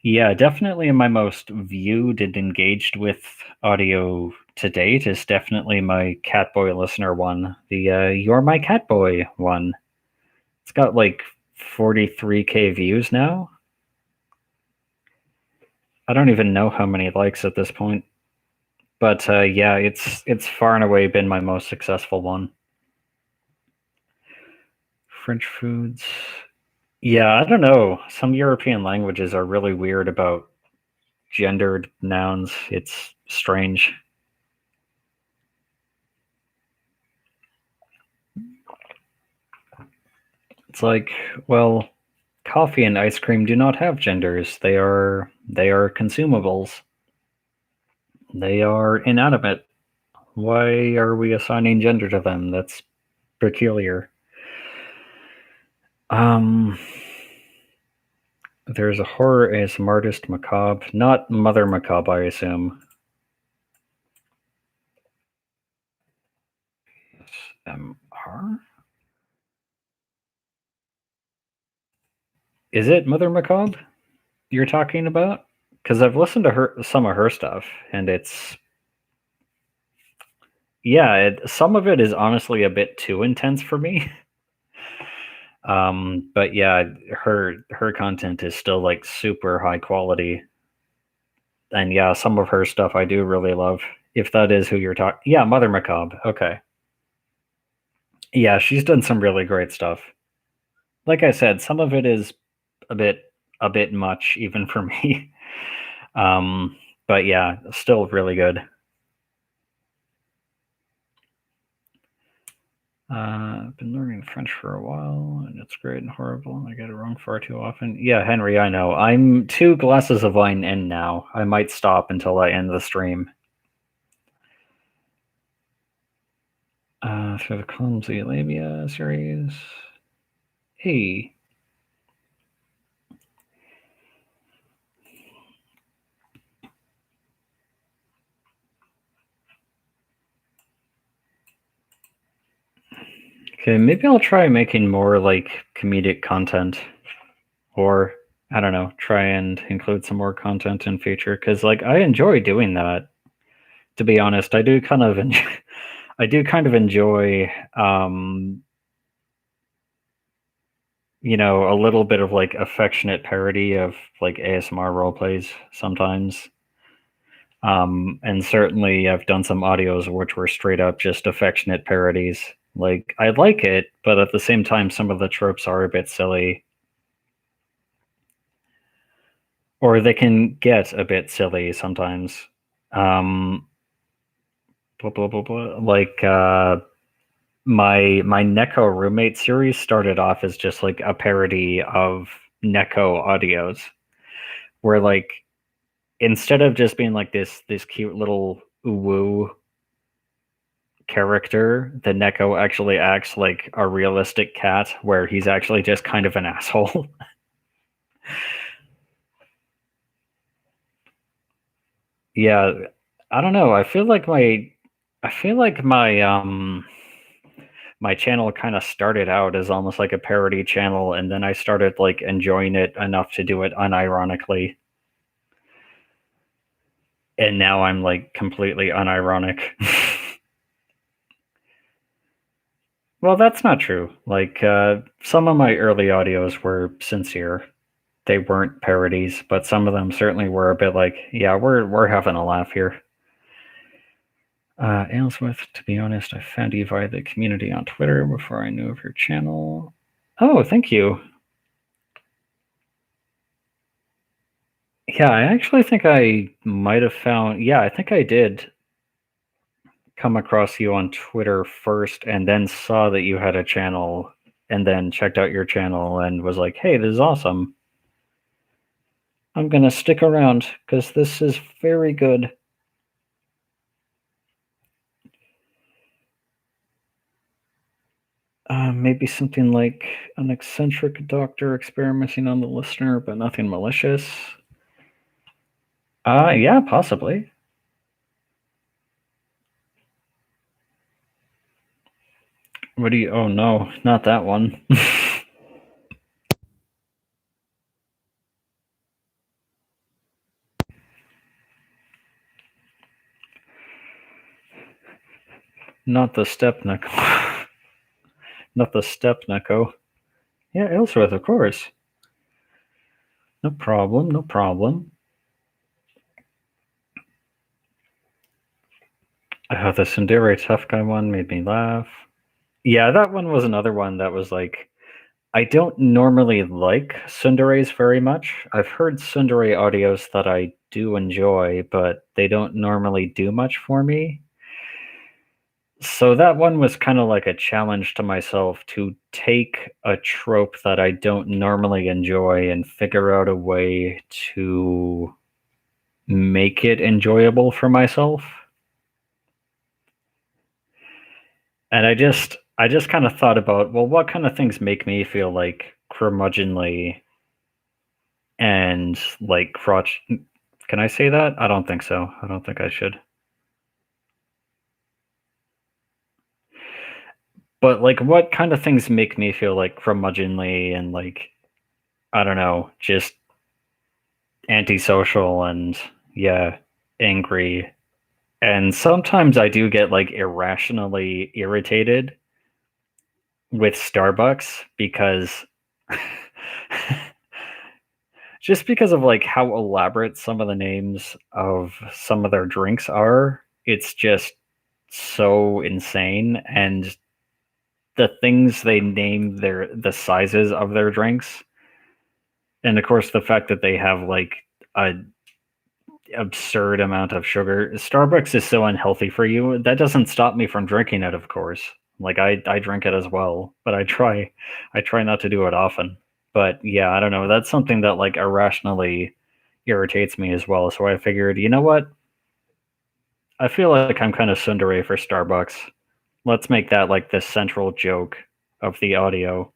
Yeah, definitely my most viewed and engaged with audio to date is definitely my Catboy listener one. The You're My Catboy one. It's got like 43K views now. I don't even know how many likes at this point. But yeah, it's far and away been my most successful one. French foods. Yeah, I don't know. Some European languages are really weird about gendered nouns. It's strange. It's like, well, coffee and ice cream do not have genders. They are consumables. They are inanimate. Why are we assigning gender to them? That's peculiar. There's a horror ASMR artist, Macabre, not Mother Macabre, I assume. ASMR? Is it Mother Macabre you're talking about? Because I've listened to some of her stuff, and it's some of it is honestly a bit too intense for me. But yeah, her content is still like super high quality, and yeah, some of her stuff I do really love. If that is who you're talking, yeah, Mother Macabre. Okay, yeah, she's done some really great stuff. Like I said, some of it is a bit much even for me. But yeah, still really good. I've been learning French for a while, and it's great and horrible, and I get it wrong far too often. Yeah, Henry, I know. I'm 2 glasses of wine in now. I might stop until I end the stream. Through the Clumsy Labia series. Hey. Okay, maybe I'll try making more like comedic content, or I don't know, try and include some more content in future because like I enjoy doing that. To be honest, I do kind of enjoy, I do kind of enjoy a little bit of like affectionate parody of like ASMR role plays sometimes. And certainly I've done some audios which were straight up just affectionate parodies. Like I like it, but at the same time some of the tropes are a bit silly. Or they can get a bit silly sometimes. Um blah, blah, blah, blah. Like my Neko roommate series started off as just like a parody of Neko audios, where like instead of just being like this cute little woo character, the Neko actually acts like a realistic cat, where he's actually just kind of an asshole. Yeah, I don't know. I feel like my channel kind of started out as almost like a parody channel, and then I started like enjoying it enough to do it unironically. And now I'm like completely unironic. Well, that's not true. Like some of my early audios were sincere. They weren't parodies, but some of them certainly were a bit like, yeah, we're having a laugh here. Ailsworth, to be honest, I found you via the community on Twitter before I knew of your channel. Oh, thank you. Yeah, I actually think I might have found. Yeah, I think I did come across you on Twitter first and then saw that you had a channel and then checked out your channel and was like, hey, this is awesome. I'm going to stick around because this is very good. Maybe something like an eccentric doctor experimenting on the listener, but nothing malicious. Yeah, possibly. What do you? Oh no, not that one. Not the step Neko. Not the step Neko. Yeah, Aylesworth, of course. No problem, no problem. The Sundari tough guy one made me laugh. Yeah, that one was another one that was like, I don't normally like Sundares very much. I've heard Sundari audios that I do enjoy, but they don't normally do much for me. So that one was kind of like a challenge to myself to take a trope that I don't normally enjoy and figure out a way to make it enjoyable for myself. And I just kind of thought about, well, what kind of things make me feel like curmudgeonly and like crotch. Can I say that? I don't think so. I don't think I should. But like, what kind of things make me feel like curmudgeonly and like, I don't know, just antisocial and yeah, angry. And sometimes I do get like irrationally irritated with Starbucks because just because of like how elaborate some of the names of some of their drinks are. It's just so insane, and the things they name the sizes of their drinks, and of course the fact that they have like a absurd amount of sugar. Starbucks is so unhealthy for you. That doesn't stop me from drinking it, of course. Like I drink it as well, but I try not to do it often. But yeah, I don't know. That's something that like irrationally irritates me as well. So I figured, you know what? I feel like I'm kind of tsundere for Starbucks. Let's make that like the central joke of the audio,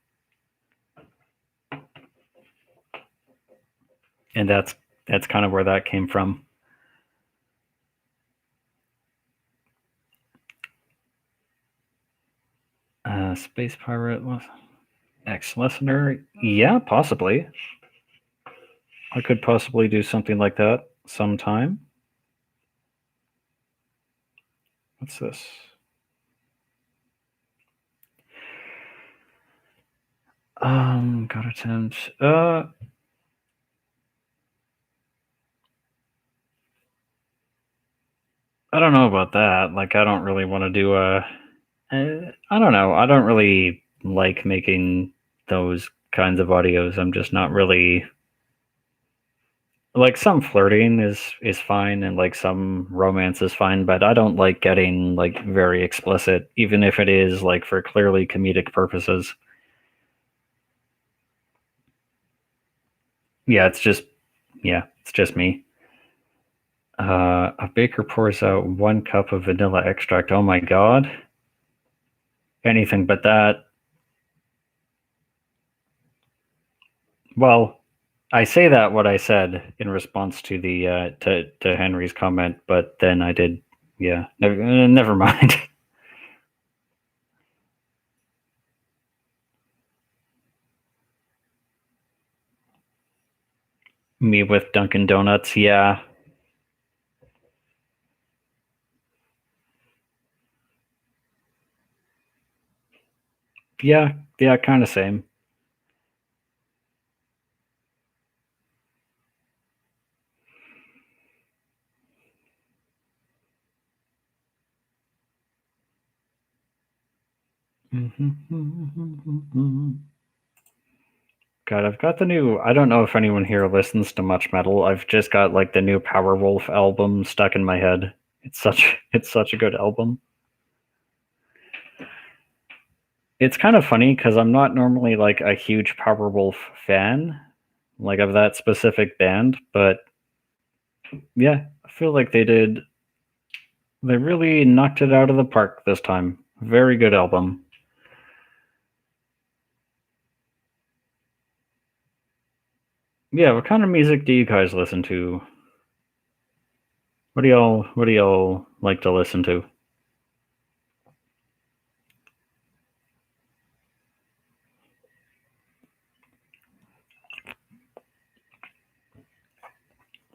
and that's kind of where that came from. Space pirate was ex-listener. Yeah, possibly. I could possibly do something like that sometime. What's this? God attempt. I don't know about that. Like, I don't really want to do a. I don't know. I don't really like making those kinds of audios. I'm just not really like some flirting is fine and like some romance is fine, but I don't like getting like very explicit, even if it is like for clearly comedic purposes. Yeah, it's just me. A baker pours out 1 cup of vanilla extract. Oh my god. Anything but that. Well, I say that what I said in response to the to Henry's comment, but then I did yeah, never mind. Me with Dunkin' Donuts, yeah. Yeah, yeah, kind of same. God, I've got the new. I don't know if anyone here listens to much metal. I've just got like the new Powerwolf album stuck in my head. It's such a good album. It's kind of funny because I'm not normally like a huge Powerwolf fan, like of that specific band, but yeah, I feel like they really knocked it out of the park this time. Very good album. Yeah, what kind of music do you guys listen to? What do y'all like to listen to?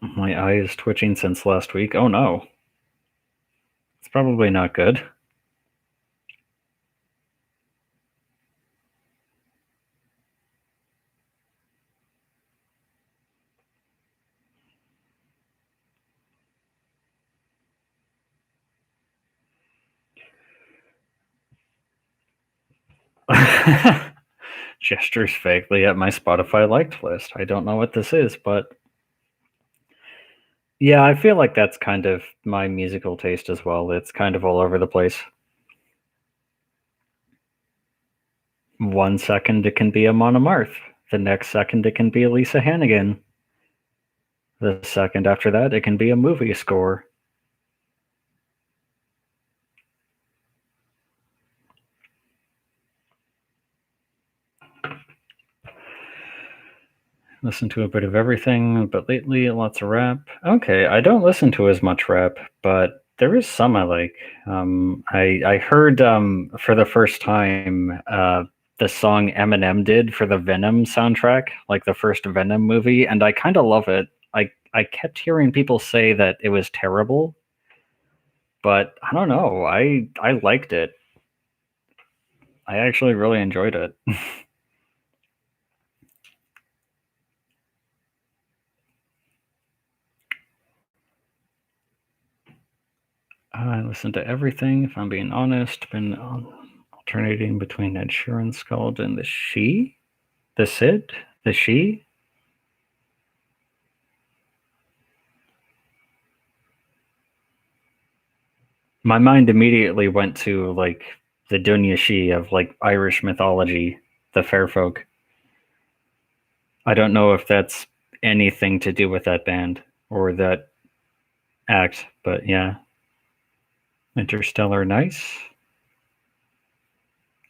My eye is twitching since last week. Oh no. It's probably not good. Gestures vaguely at my Spotify liked list. I don't know what this is, but yeah, I feel like that's kind of my musical taste as well. It's kind of all over the place. 1 second it can be a Monomarth. The next second it can be Lisa Hannigan. The second after that it can be a movie score. Listen to a bit of everything, but lately lots of rap. Okay, I don't listen to as much rap, but there is some I like. I heard for the first time the song Eminem did for the Venom soundtrack, like the first Venom movie, and I kind of love it. I kept hearing people say that it was terrible, but I don't know. I liked it. I actually really enjoyed it. I listen to everything, if I'm being honest. Been alternating between Ed Sheeran's Scald and the She? The Sid? The She? My mind immediately went to like the Dunyashi of like Irish mythology, the fair folk. I don't know if that's anything to do with that band or that act, but yeah. Interstellar, nice.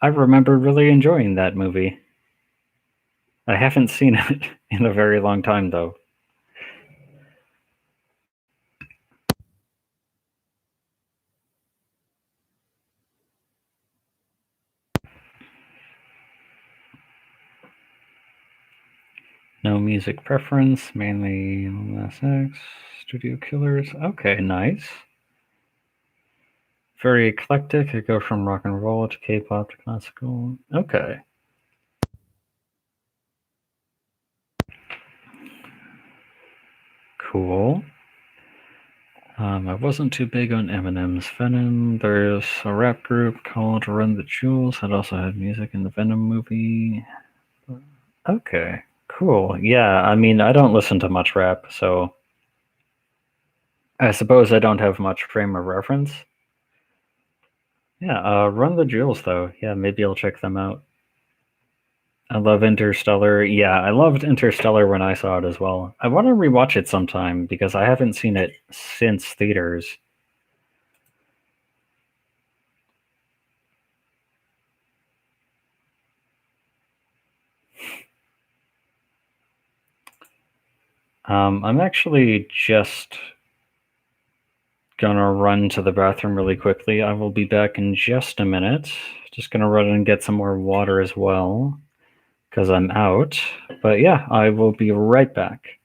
I remember really enjoying that movie. I haven't seen it in a very long time, though. No music preference, mainly LSX, Studio Killers. Okay, nice. Very eclectic. I go from rock and roll to K-pop to classical. Okay. Cool. I wasn't too big on Eminem's Venom. There's a rap group called Run the Jewels that also had music in the Venom movie. Okay, cool. Yeah, I mean, I don't listen to much rap, so I suppose I don't have much frame of reference. Yeah, Run the Jewels, though. Yeah, maybe I'll check them out. I love Interstellar. Yeah, I loved Interstellar when I saw it as well. I want to rewatch it sometime because I haven't seen it since theaters. I'm actually just gonna run to the bathroom really quickly. I will be back in just a minute. Just gonna run and get some more water as well because I'm out. But yeah, I will be right back.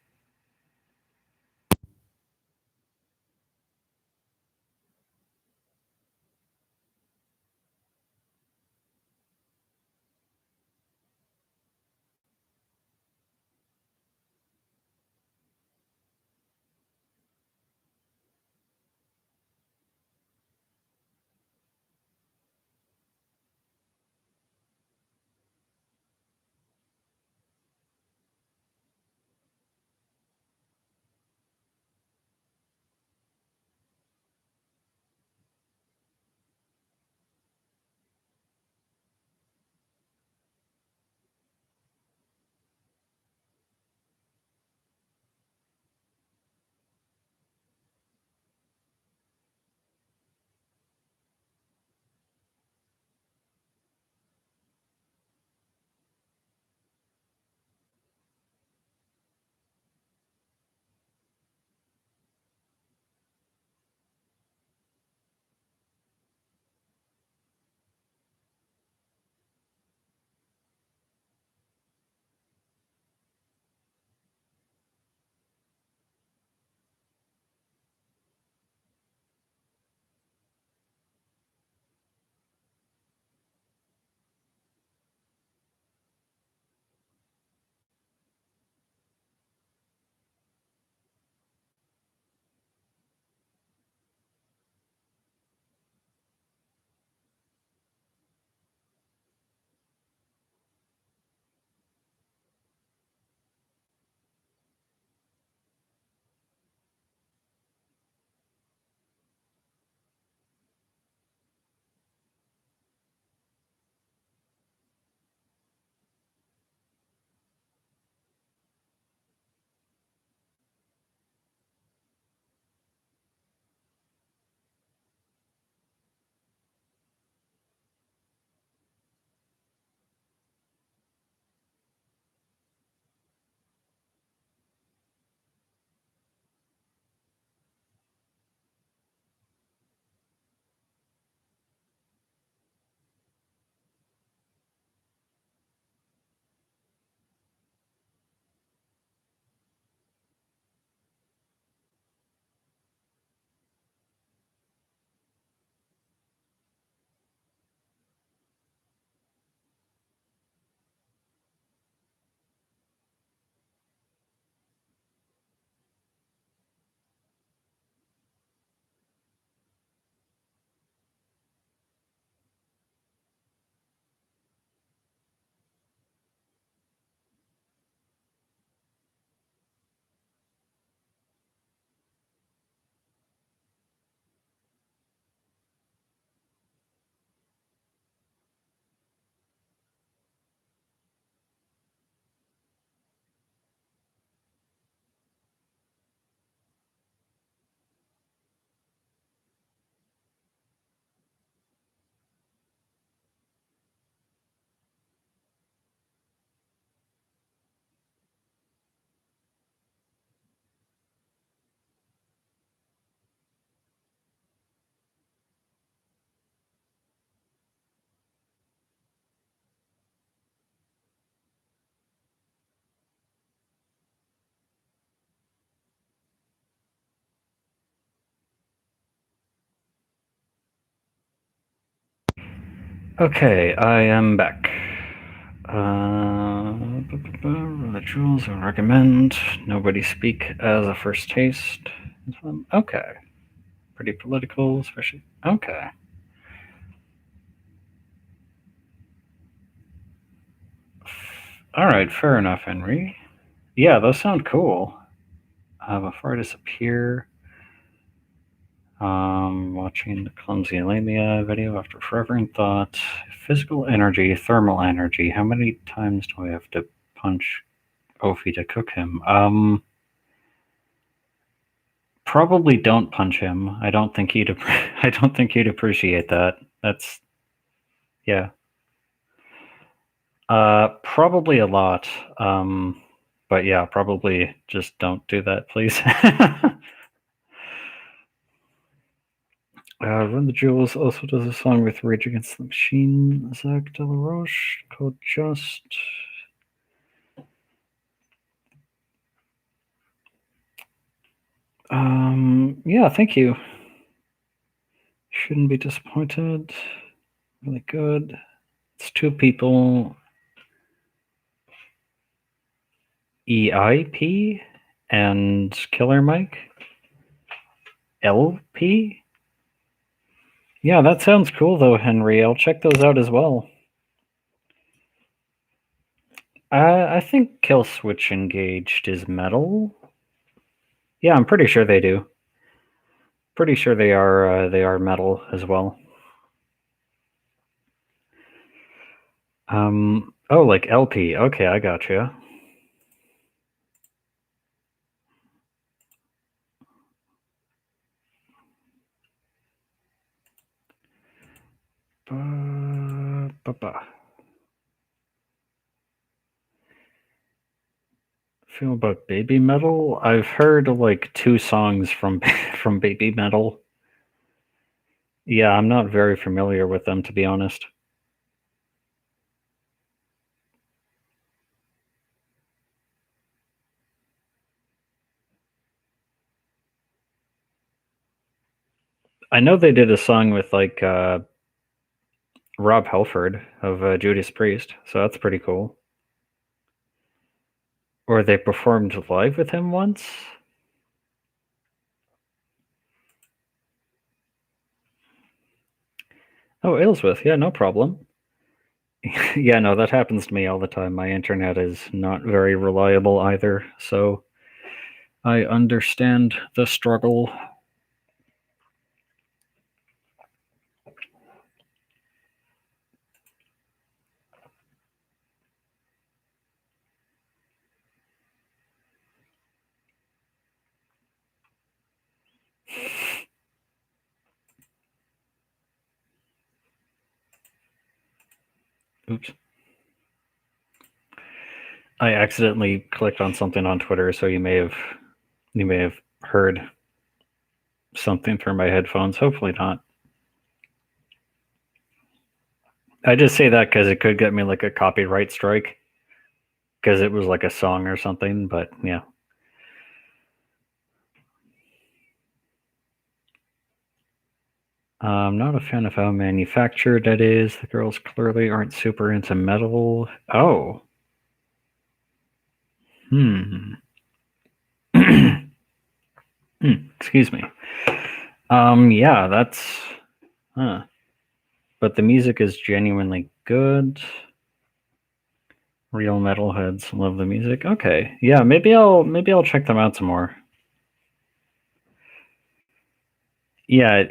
Okay, I am back. Rituals I recommend. Nobody speak as a first taste. Okay. Pretty political, especially. Okay. Alright, fair enough, Henry. Yeah, those sound cool. Before I disappear, watching the Clumsy Lamia video after forever in thought. Physical energy, thermal energy. How many times do I have to punch Ophi to cook him? Probably don't punch him. I don't think he'd. I don't think he'd appreciate that. That's yeah. Probably a lot. But yeah, probably just don't do that, please. Run the Jewels also does a song with Rage Against the Machine, Zach De La Roche, called Just. Yeah, thank you. Shouldn't be disappointed. Really good. It's two people. EIP and Killer Mike. LP? Yeah, that sounds cool though, Henry. I'll check those out as well. I think Kill Switch Engaged is metal. Yeah, I'm pretty sure they do. Pretty sure they are metal as well. Oh, like LP. Okay, I gotcha. Feel about Baby Metal? I've heard like 2 songs from from Baby Metal. Yeah, I'm not very familiar with them, to be honest. I know they did a song with like Rob Halford of Judas Priest, so that's pretty cool. Or they performed live with him once. Oh, Aylesworth, yeah, no problem. Yeah, no, that happens to me all the time. My internet is not very reliable either, so I understand the struggle. Oops. I accidentally clicked on something on Twitter, so you may have heard something through my headphones. Hopefully not. I just say that because it could get me like a copyright strike because it was like a song or something. But yeah. I'm not a fan of how manufactured it is. The girls clearly aren't super into metal. Oh. Hmm. Excuse me. Yeah, that's. Huh. But the music is genuinely good. Real metalheads love the music. Okay. Yeah, maybe I'll check them out some more. Yeah,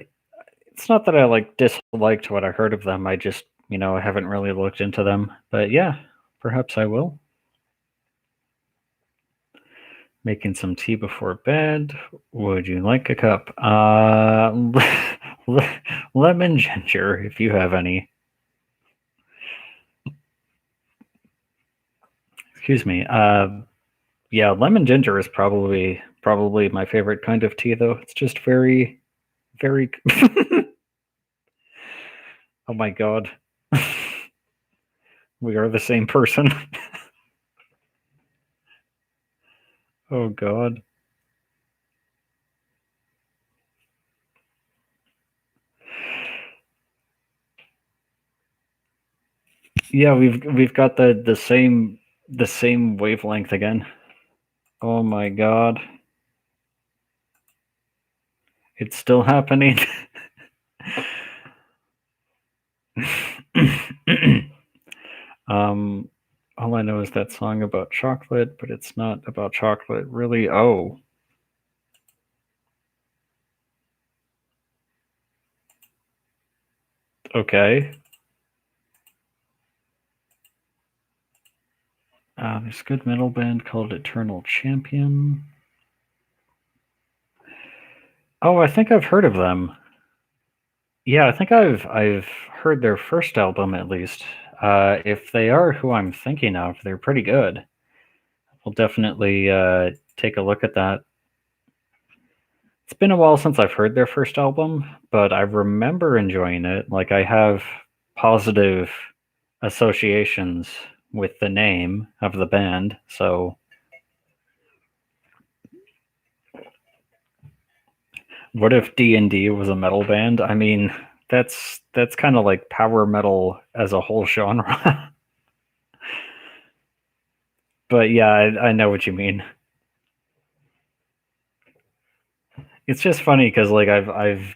it's not that I like disliked what I heard of them. I just, I haven't really looked into them. But yeah, perhaps I will. Making some tea before bed. Would you like a cup? Lemon ginger, if you have any. Excuse me. Yeah, lemon ginger is probably my favorite kind of tea, though. It's just very, very. Oh my god, we are the same person. Oh god. Yeah, we've got the same wavelength again. Oh my god. It's still happening. um all I know is that song about chocolate, but it's not about chocolate really. Oh. Okay. There's a good metal band called Eternal Champion. Oh, I think I've heard of them. Yeah, I think I've heard their first album at least. If they are who I'm thinking of, they're pretty good. I'll definitely take a look at that. It's been a while since I've heard their first album, but I remember enjoying it. Like I have positive associations with the name of the band, so what if D&D was a metal band? I mean, that's kind of like power metal as a whole genre. But yeah, I know what you mean. It's just funny because like I've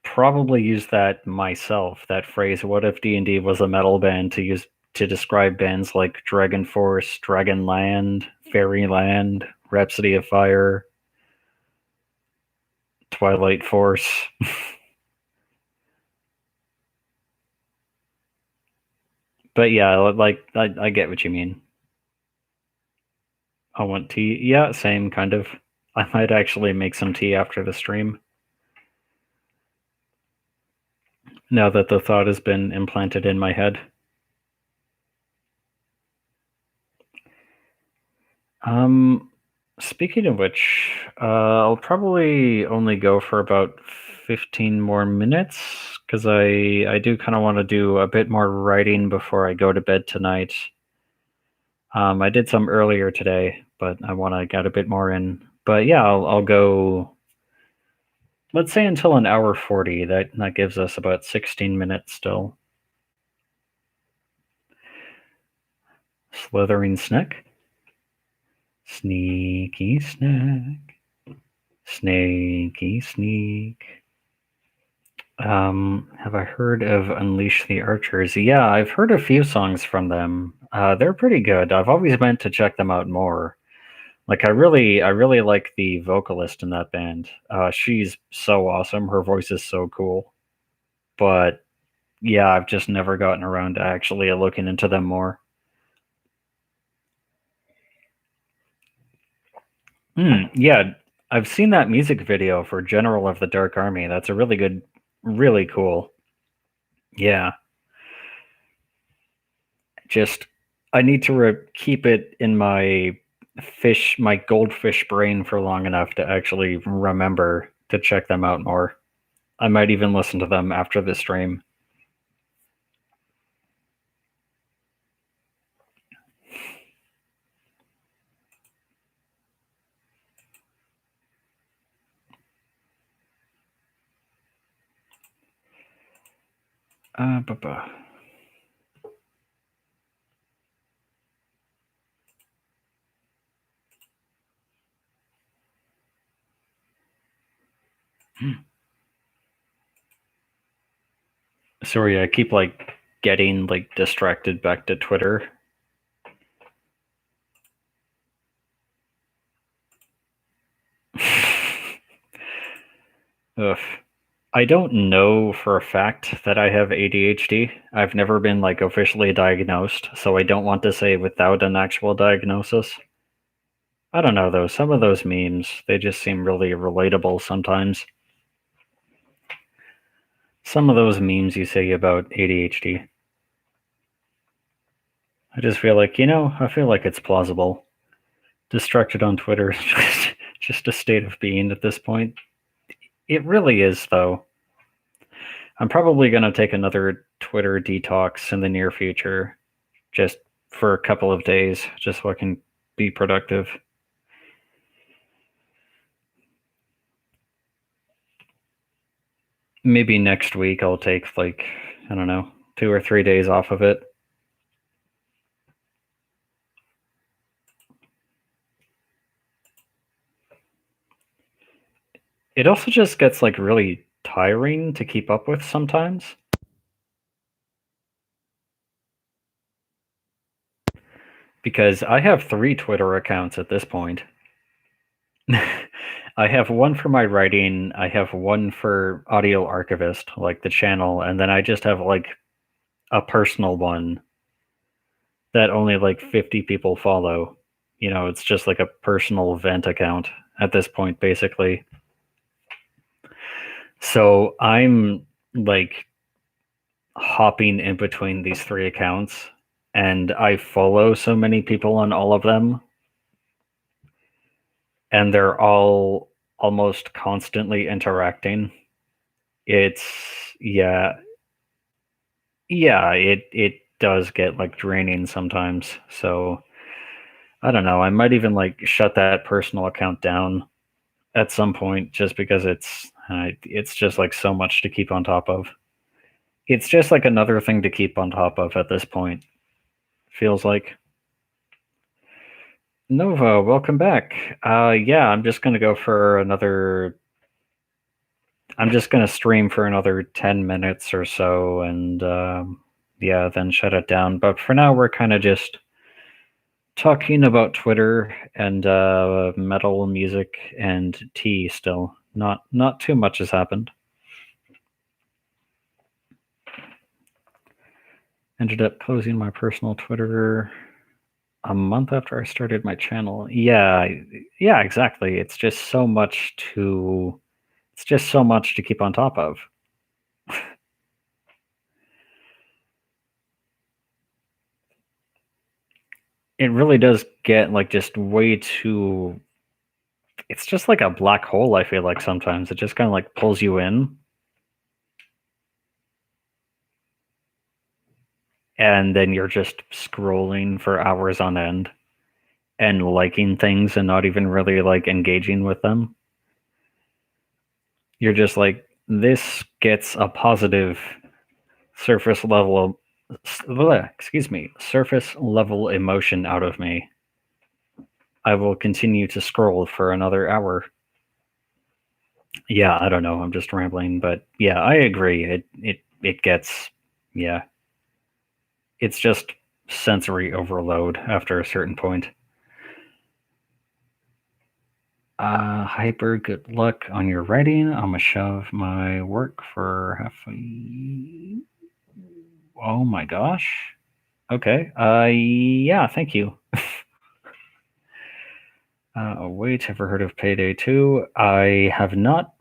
probably used that myself. That phrase, "What if D&D was a metal band?" to describe bands like Dragon Force, Dragonland, Fairyland, Rhapsody of Fire, Twilight Force. But yeah, like I get what you mean. I want tea. Yeah, same kind of. I might actually make some tea after the stream. Now that the thought has been implanted in my head. Um, Speaking of which, I'll probably only go for about 15 more minutes because I do kind of want to do a bit more writing before I go to bed tonight. I did some earlier today, but I want to get a bit more in. But yeah, I'll go. Let's say until an hour 40. That gives us about 16 minutes still. Slithering snack, sneaky snack, snaky sneak. Have I heard of Unleash the Archers? Yeah, I've heard a few songs from them. They're pretty good. I've always meant to check them out more. Like I really like the vocalist in that band. She's so awesome. Her voice is so cool. But yeah, I've just never gotten around to actually looking into them more. Yeah, I've seen that music video for General of the Dark Army. That's a really good, really cool. Yeah, just I need to keep it in my goldfish brain for long enough to actually remember to check them out more. I might even listen to them after the stream. Ba-ba. Sorry, I keep like getting like distracted back to Twitter. Ugh. I don't know for a fact that I have ADHD. I've never been like officially diagnosed, so I don't want to say without an actual diagnosis. I don't know though, some of those memes, they just seem really relatable sometimes. Some of those memes you say about ADHD, I just feel like, I feel like it's plausible. Distracted on Twitter is just a state of being at this point. It really is, though. I'm probably going to take another Twitter detox in the near future, just for a couple of days, just so I can be productive. Maybe next week I'll take, like, I don't know, 2 or 3 days off of it. It also just gets like really tiring to keep up with sometimes. Because I have 3 Twitter accounts at this point. I have one for my writing, I have one for Audio Archivist, like the channel, and then I just have like a personal one that only like 50 people follow. You know, it's just like a personal vent account at this point, basically. So I'm like hopping in between these 3 accounts, and I follow so many people on all of them, and they're all almost constantly interacting. It's yeah, yeah, it does get like draining sometimes. So I don't know. I might even like shut that personal account down at some point just because it's just like so much to keep on top of. It's just like another thing to keep on top of at this point. Feels like. Nova, welcome back. Yeah, I'm just gonna go for another. I'm just gonna stream for another 10 minutes or so, and yeah, then shut it down. But for now, we're kind of just talking about Twitter and metal music and tea. Still, not too much has happened. Ended up closing my personal Twitter a month after I started my channel. Yeah, yeah, exactly. It's just so much to. It's just so much to keep on top of. It really does get like just way too. It's just like a black hole. I feel like sometimes it just kind of like pulls you in, and then you're just scrolling for hours on end and liking things and not even really like engaging with them. You're just like, this gets a positive surface level, excuse me, surface level emotion out of me. I will continue to scroll for another hour. Yeah, I don't know. I'm just rambling, but yeah, I agree. It gets, yeah, it's just sensory overload after a certain point. Hyper, good luck on your writing. I'm gonna shove my work for half a. Oh my gosh. Okay. Yeah, thank you. Wait, ever heard of Payday 2? I have not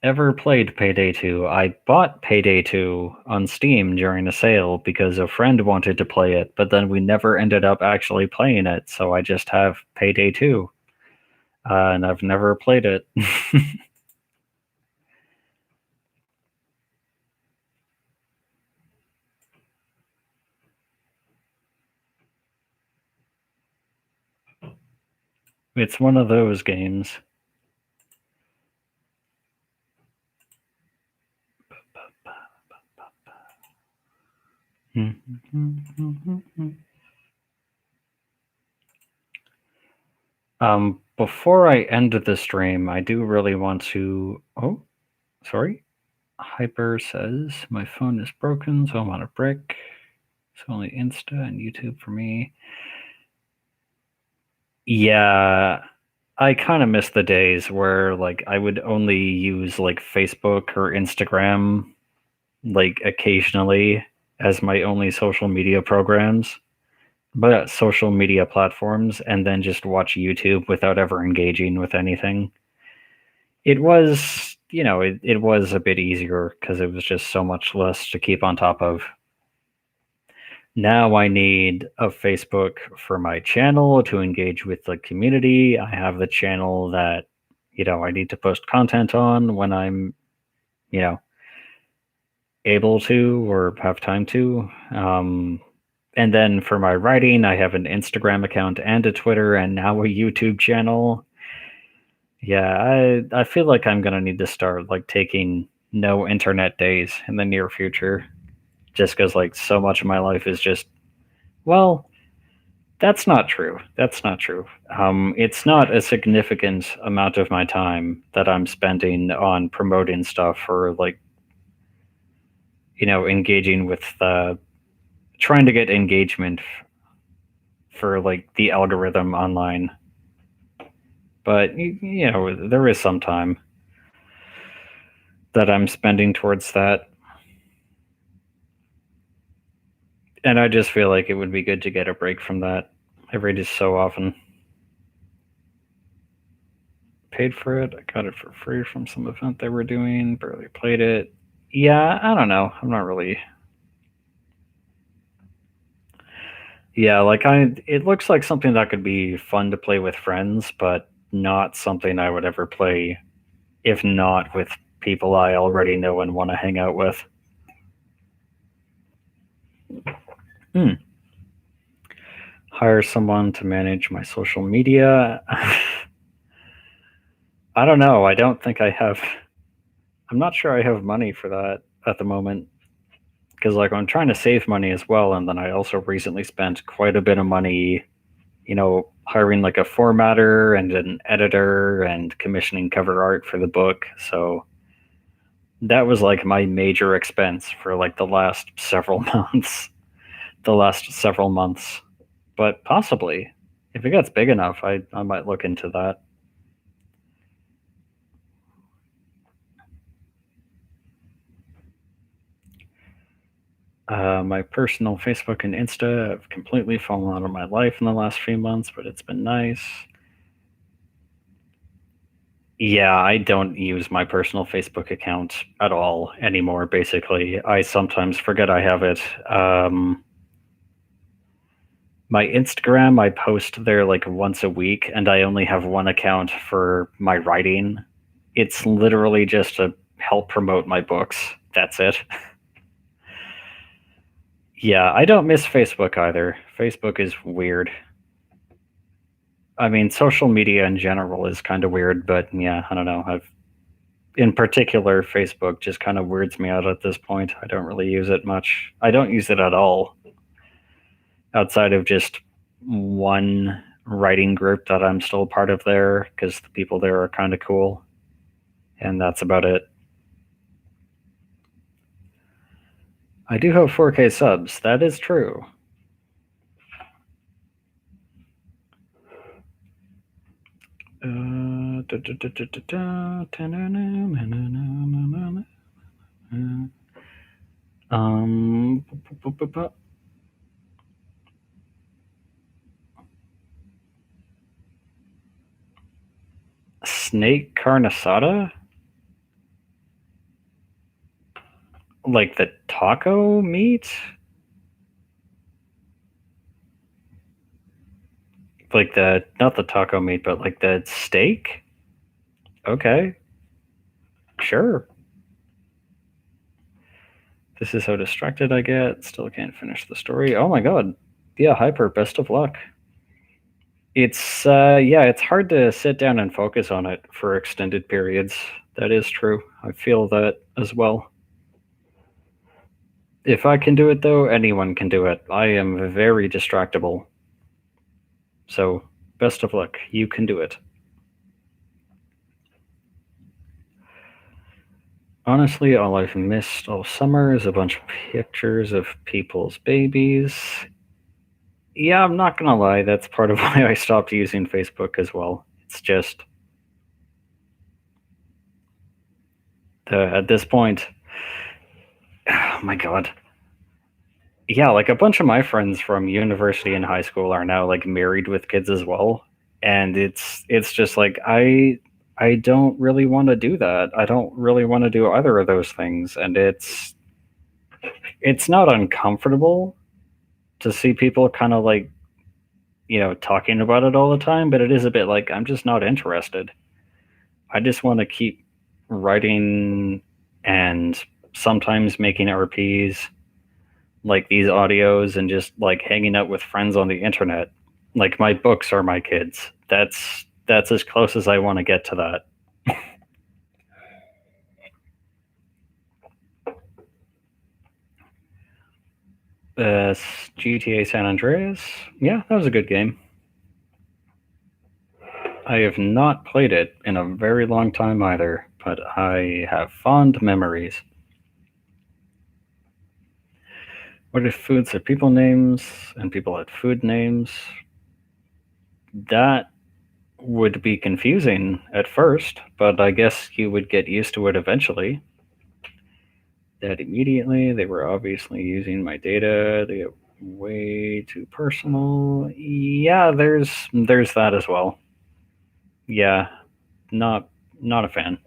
ever played Payday 2. I bought Payday 2 on Steam during a sale because a friend wanted to play it, but then we never ended up actually playing it, so I just have Payday 2. And I've never played it. It's one of those games. Before I end the stream, I do really want to. Oh, sorry. Hyper says my phone is broken, so I'm on a brick. It's only Insta and YouTube for me. Yeah, I kind of miss the days where like I would only use like Facebook or Instagram like occasionally as my only social media programs, but social media platforms, and then just watch YouTube without ever engaging with anything. It was, it was a bit easier because it was just so much less to keep on top of. Now I need a Facebook for my channel to engage with the community. I have the channel that, I need to post content on when I'm, you know, able to or have time to. And then for my writing, I have an Instagram account and a Twitter and now a YouTube channel. Yeah, I feel like I'm gonna need to start like taking no internet days in the near future, just because like so much of my life is just, well, That's not true. That's not true. It's not a significant amount of my time that I'm spending on promoting stuff or like engaging with trying to get engagement for like the algorithm online. But there is some time that I'm spending towards that, and I just feel like it would be good to get a break from that. I read it so often. Paid for it. I got it for free from some event they were doing. Barely played it. Yeah, I don't know. I'm not really. Yeah, like it looks like something that could be fun to play with friends, but not something I would ever play if not with people I already know and want to hang out with. Hmm. Hire someone to manage my social media. I don't know. I don't think I have. I'm not sure I have money for that at the moment because like I'm trying to save money as well, and then I also recently spent quite a bit of money, hiring like a formatter and an editor and commissioning cover art for the book. So that was like my major expense for like the last several months. The last several months, but possibly if it gets big enough, I might look into that. My personal Facebook and Insta have completely fallen out of my life in the last few months, but it's been nice. Yeah, I don't use my personal Facebook account at all anymore, basically. I sometimes forget I have it. My Instagram, I post there like once a week, and I only have one account for my writing. It's literally just to help promote my books. That's it. Yeah, I don't miss Facebook either. Facebook is weird. I mean, social media in general is kind of weird, but yeah, I don't know. In particular, Facebook just kind of weirds me out at this point. I don't really use it much. I don't use it at all outside of just one writing group that I'm still part of there because the people there are kind of cool, and that's about it. I do have 4K subs. That is true. Um, Snake carnesada, like the taco meat, like the not the taco meat, but like the steak. Okay, sure. This is how distracted I get. Still can't finish the story. Oh my god. Yeah, Hyper. Best of luck. Yeah, it's hard to sit down and focus on it for extended periods. That is true. I feel that as well. If I can do it though, anyone can do it. I am very distractible. So, best of luck. You can do it. Honestly, all I've missed all summer is a bunch of pictures of people's babies. Yeah, I'm not gonna lie, that's part of why I stopped using Facebook as well. It's just at this point, oh my god. Yeah, like a bunch of my friends from university and high school are now like married with kids as well, and it's just like I don't really want to do that. I don't really want to do either of those things, and it's not uncomfortable to see people kind of like talking about it all the time, but it is a bit like I'm just not interested. I just want to keep writing and sometimes making RPs like these audios and just like hanging out with friends on the internet. Like my books are my kids. That's as close as I want to get to that. GTA San Andreas. Yeah, that was a good game. I have not played it in a very long time either, but I have fond memories. What if foods are people names and people had food names? That would be confusing at first, but I guess you would get used to it eventually. That immediately, they were obviously using my data. They get way too personal. Yeah, there's that as well. Yeah, not not a fan.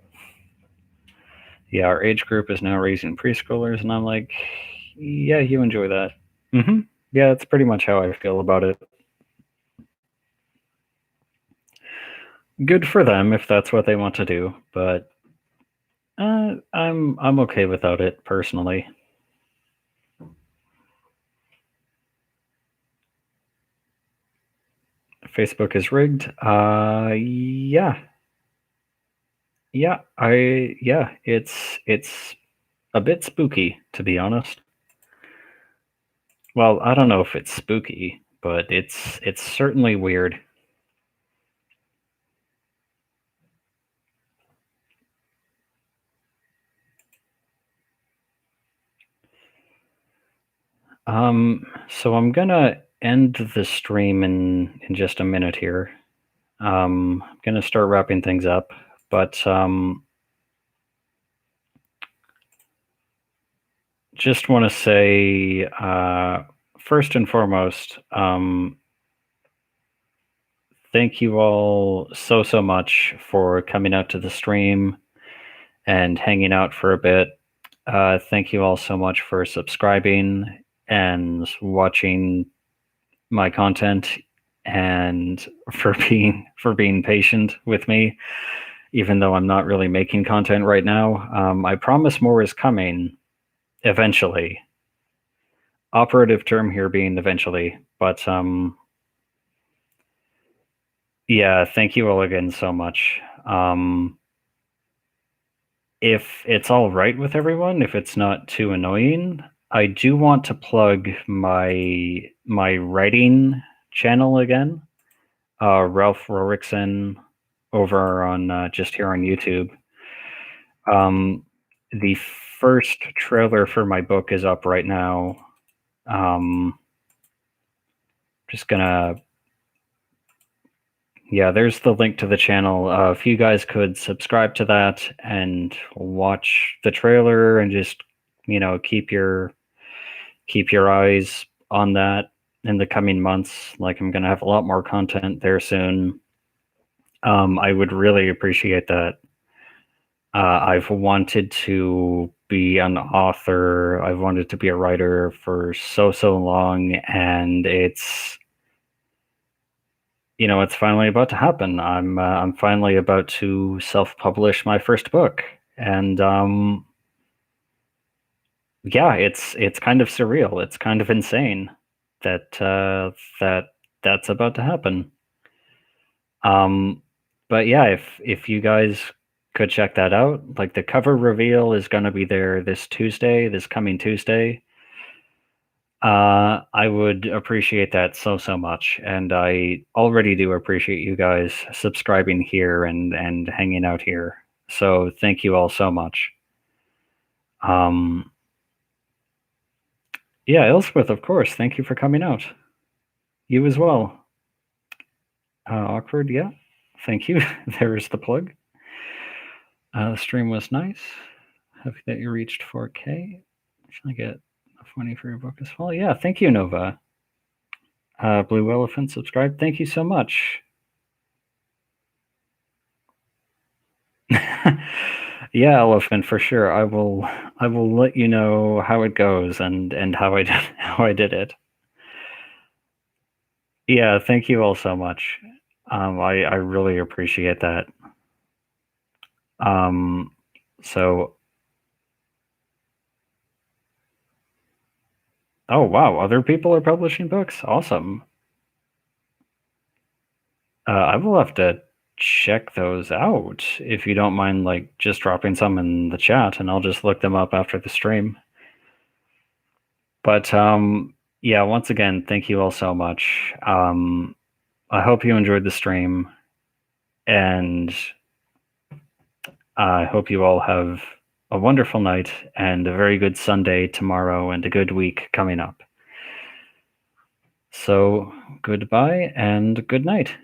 Yeah, our age group is now raising preschoolers, and I'm like, yeah, you enjoy that. Yeah, that's pretty much how I feel about it. Good for them if that's what they want to do, but I'm okay without it personally. Facebook is rigged. Yeah, it's a bit spooky to be honest. Well, I don't know if it's spooky, but it's certainly weird. So I'm gonna end the stream in just a minute here. I'm gonna start wrapping things up, but just want to say first and foremost, thank you all so much for coming out to the stream and hanging out for a bit. Thank you all so much for subscribing and watching my content and for being patient with me, even though I'm not really making content right now. I promise more is coming eventually. Operative term here being eventually, but yeah, thank you all again so much. If it's all right with everyone, if it's not too annoying, I do want to plug my writing channel again. Ralph Rorickson over on just here on YouTube. The first trailer for my book is up right now. Just gonna, yeah, there's the link to the channel. If you guys could subscribe to that and watch the trailer and just, keep your eyes on that in the coming months. Like I'm gonna have a lot more content there soon. I would really appreciate that. I've wanted to be an author. I've wanted to be a writer for so long, and it's finally about to happen. I'm finally about to self-publish my first book, and yeah, it's kind of surreal. It's kind of insane that that's about to happen. But yeah, if you guys could check that out, like the cover reveal is going to be there this coming Tuesday. I would appreciate that so much, and I already do appreciate you guys subscribing here and hanging out here. So thank you all so much. Yeah, Elspeth, of course. Thank you for coming out. You as well. Awkward, yeah. Thank you. There's the plug. The stream was nice. Happy that you reached 4K. Should I get a funny for your book as well? Yeah, thank you, Nova. Blue Elephant subscribed. Thank you so much. Yeah, Elephant, for sure. I will let you know how it goes and how I did it. Yeah, thank you all so much. I really appreciate that. So, oh wow, other people are publishing books. Awesome. I will have to check those out if you don't mind, like just dropping some in the chat, and I'll just look them up after the stream. But Yeah, once again, thank you all so much. I hope you enjoyed the stream, and I hope you all have a wonderful night and a very good Sunday tomorrow and a good week coming up. So, goodbye and good night.